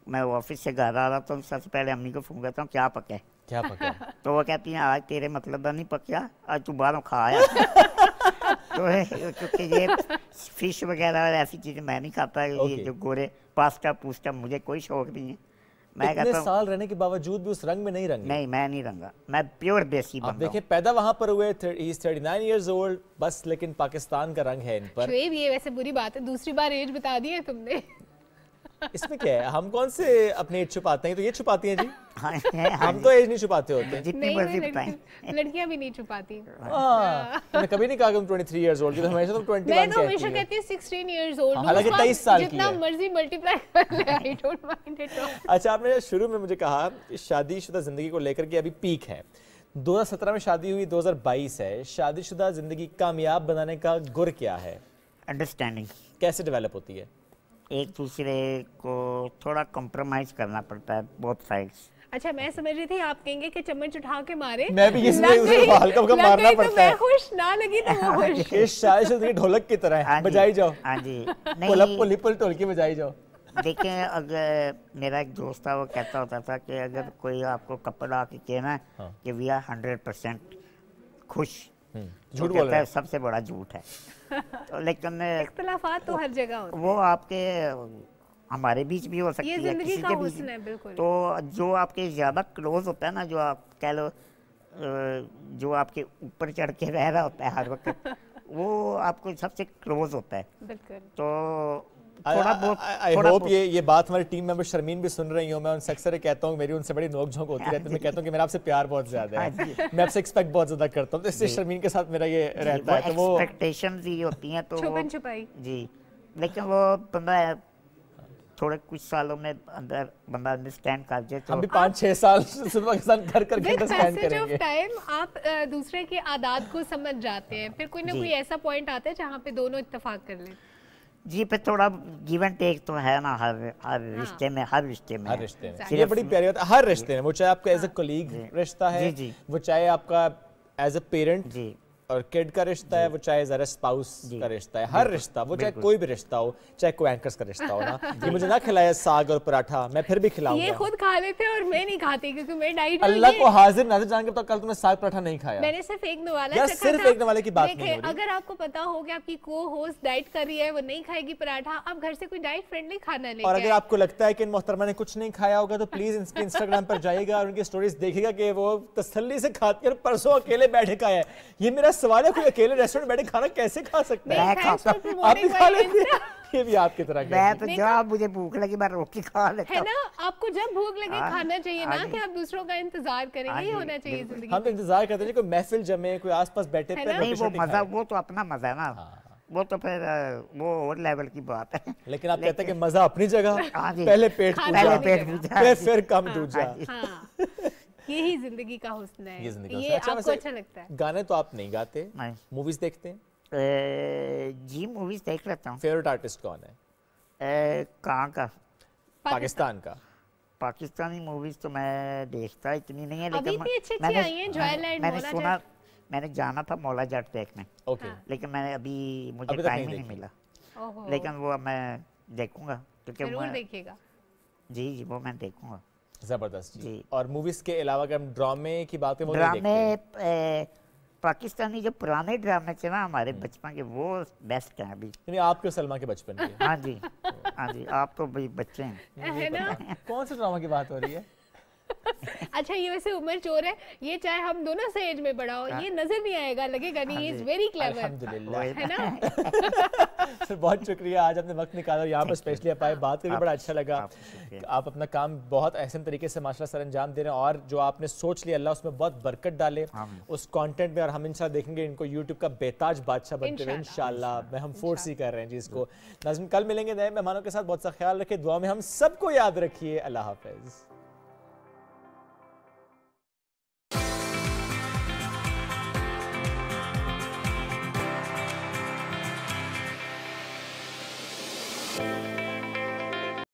मैं ऑफिस से घर आ रहा तो सबसे पहले अम्मी को फ़ोन करता हूँ क्या पका है, क्या पका? तो वो कहती हैं आज तेरे मतलब का नहीं पकिया, आज तू बाहरों खा आया। तो क्योंकि ये फिश वगैरह और ऐसी चीज़ें मैं नहीं खाता, ये जो गोरे पास्ता पूस्ता मुझे कोई शौक नहीं है। मैं इतने कहता हूँ साल रहने के बावजूद भी उस रंग में नहीं रंगे। नहीं मैं नहीं रंगा, मैं प्योर देसी आप बंदा हूँ। देखिए पैदा वहां पर हुए, he is 39 years old bus, लेकिन पाकिस्तान का रंग है इन पर। शुएब ये वैसे बुरी बात है, दूसरी बार एज बता दी है तुमने। इसमें क्या है, हम कौन से अपनी एज छुपाते हैं, तो ये छुपाती हैं जी। हाँ, हम तो एज नहीं छुपाते होते। जितनी मर्जी बताएं। लड़कियां भी नहीं छुपाती। हाँ, मैंने कभी नहीं कहा कि तुम 23 इयर्स ओल्ड, तो हमेशा तुम 21 मैं तो हमेशा कहती हो। कहती हूँ 16 इयर्स ओल्ड। हालांकि 23 साल की जितना है। मर्जी मल्टीप्लाई कर ले, I don't mind it all. अच्छा, आपने शुरू में मुझे कहा कि शादीशुदा जिंदगी को लेकर के अभी पीक है। 2017 में शादी हुई, 2022 है। शादीशुदा जिंदगी कामयाब बनाने का गुर क्या है? अंडरस्टैंडिंग, कैसे डेवलप होती है? एक दूसरे को थोड़ा कॉम्प्रोमाइज करना पड़ता है बोथ साइड्स। अच्छा, मैं समझ रही थी आप कहेंगे कि चम्मच उठा के मारे। मैं भी इस लग उसे गई- हल्का फुल्का लग मारना गई तो पड़ता है। मैं खुश, ना लगी तो वो खुश। ये शादीशुदा ढोलक की तरह है, हाँ जी, बजाई जाओ। हाँ जी। पुल अप नहीं पुल पुल ढोलकी बजाई जाओ। देखें, अगर मेरा एक दोस्त था वो कहता होता था कि अगर कोई आपको कपल आके कहना है हाँ। कि वी आर 100% खुश, झूठ तो बोल कहता रहा है है। सबसे बड़ा झूठ है। तो लेकिन इख्तिलाफात तो हर जगह होते हैं। वो आपके हमारे बीच भी हो सकती ये है, जिंदगी किसी का के बीच हुस्न है, बिल्कुल। तो जो आपके ज़्यादा क्लोज होता है ना, जो आप कह लो जो आपके ऊपर चढ़ के रह रहा होता है हर वक्त, वो आपको सबसे क्लोज होता है। बिल्कुल। तो थोड़ा बहुत आई होप ये बात हमारी टीम मेंबर शर्मीन भी सुन रही हूँ। मैं उनसे अक्सर कहता हूँ, मेरी उनसे बड़ी नोक झोंक होती रहती है। मैं कहता हूँ कि मेरा आपसे प्यार बहुत ज्यादा हाँ है, मैं आपसे एक्सपेक्ट बहुत ज्यादा करता हूँ, तो इससे शर्मीन के साथ मेरा ये रहता है। तो वो एक्सपेक्टेशंस ही होती हैं, तो छुपन छुपाई। जी, लेकिन वो बंदा थोड़े कुछ सालों में अंदर बंदा अंडरस्टैंड कर जाए तो हम भी 5-6 साल सुबह के साथ घर करके विद अंडरस्टैंड पैसेज ऑफ करेंगे। टाइम आप दूसरे की आदत को समझ जाते हैं, फिर कोई ना जी। कोई ऐसा पॉइंट आता है जहाँ पे दोनों इत्तेफाक कर लें। जी पे थोड़ा गिव एंड टेक तो है ना हर रिश्ते में, हर रिश्ते में हर रिश्ते में ये बड़ी प्यारी बात है। हर रिश्ते में, वो चाहे आपका एज अ कोलीग रिश्ता है, वो चाहे आपका एज अ पेरेंट जी और किड का रिश्ता है, वो चाहे जरा स्पाउस का रिश्ता है, हर रिश्ता, वो चाहे कोई भी रिश्ता हो, चाहे कोई एंकर्स का रिश्ता हो ना, कि मुझे ना खिलाया साग और पराठा, मैं फिर भी खिलाऊंगा। ये खुद खा लेते हैं और मैं नहीं खाती क्योंकि मैं डाइट में। अल्लाह को हाजिर नाज़िर जान के तो कल तुमने साग पराठा नहीं खाया। मैंने सिर्फ एक नवाला यार चखा सिर्फ था। एक नवाले की बात नहीं हो रही। अगर आपको पता हो कि आपकी को होस्ट डाइट कर रही है, वो नहीं खाएगी पराठा, आप घर से कोई डाइट फ्रेंडली खाना लेके और अगर आपको लगता है कि इन मोहतरमा ने कुछ नहीं खाया होगा तो प्लीज इनके इंस्टाग्राम पर जाइएगा और उनकी स्टोरीज देखिएगा कि वो तसल्ली से खाती है। और परसों अकेले बैठे खाया है। ये मेरा सवाल है, कोई अकेले रेस्टोरेंट बैठे खाना कैसे खा सकता है? आप भी खा लेते हैं? ये भी आपकी तरह का मैं तो जब मुझे भूख लगी मैं रोटी खा लेता है ना। आपको जब भूख लगे खाना चाहिए, ना कि आप दूसरों का इंतजार करें। ये होना चाहिए जिंदगी। हम तो इंतजार करते हैं कोई महफिल जमे, कोई आसपास बैठे पे नहीं, वो मजा, वो तो अपना मजा है ना, वो तो फिर वो और लेवल की बात है। लेकिन आप कहते हैं कि मजा अपनी जगह, पहले पेट पूजा, फिर कम दूजा। यही जिंदगी का हुस्न है। ये जिंदगी ये आपको अच्छा लगता है? गाने तो आप नहीं गाते, मूवीज देखते हैं? जी मूवीज देख लेता हूँ। फेवरेट आर्टिस्ट कौन है? कहाँ का? पाकिस्तान का। पाकिस्तानी मूवीज तो मैं देखता इतनी नहीं है, लेकिन मैंने सुना, मैंने जाना था मौला जट देखने, लेकिन मैंने अभी मुझे टाइम ही नहीं मिला, लेकिन वो मैं देखूंगा क्योंकि देखिएगा। जी जी वो मैं देखूंगा। जबरदस्त जी। और मूवीज के अलावा अगर हम ड्रामे की बात करें, ड्रामे पाकिस्तानी जो पुराने ड्रामे थे ना हमारे बचपन के, वो बेस्ट हैं अभी। यानी आपके सलमा के बचपन के? हाँ जी, हाँ जी, आप तो भाई बच्चे हैं, है ना। कौन से ड्रामा की बात हो रही है? अच्छा, ये वैसे उम्र चोर है, ये चाहे हम दोनों से एज में बड़ा हो, ये नजर नहीं आएगा, लगेगा नहीं, ही इज वेरी क्लेवर। अल्हम्दुलिल्लाह, है ना। सर बहुत शुक्रिया, आज आपने वक्त निकाला यहाँ पर स्पेशली आप आए, बात करके बड़ा अच्छा लगा। आप अपना काम बहुत अहसन तरीके से माशाल्लाह सर अंजाम दे रहे हैं, और जो आपने सोच लिया अल्लाह उसमें बहुत बरकत डाले उस कंटेंट में, और हम इंशाल्लाह देखेंगे इनको यूट्यूब का बेताज बादशाह बनते हुए इंशाल्लाह। मैं हम फोर्स ही कर रहे हैं जी इसको। नाज़रीन कल मिलेंगे नए मेहमानों के साथ, बहुत सा ख्याल रखिए, दुआ में हम सबको याद रखिए। अल्लाह हाफिज़।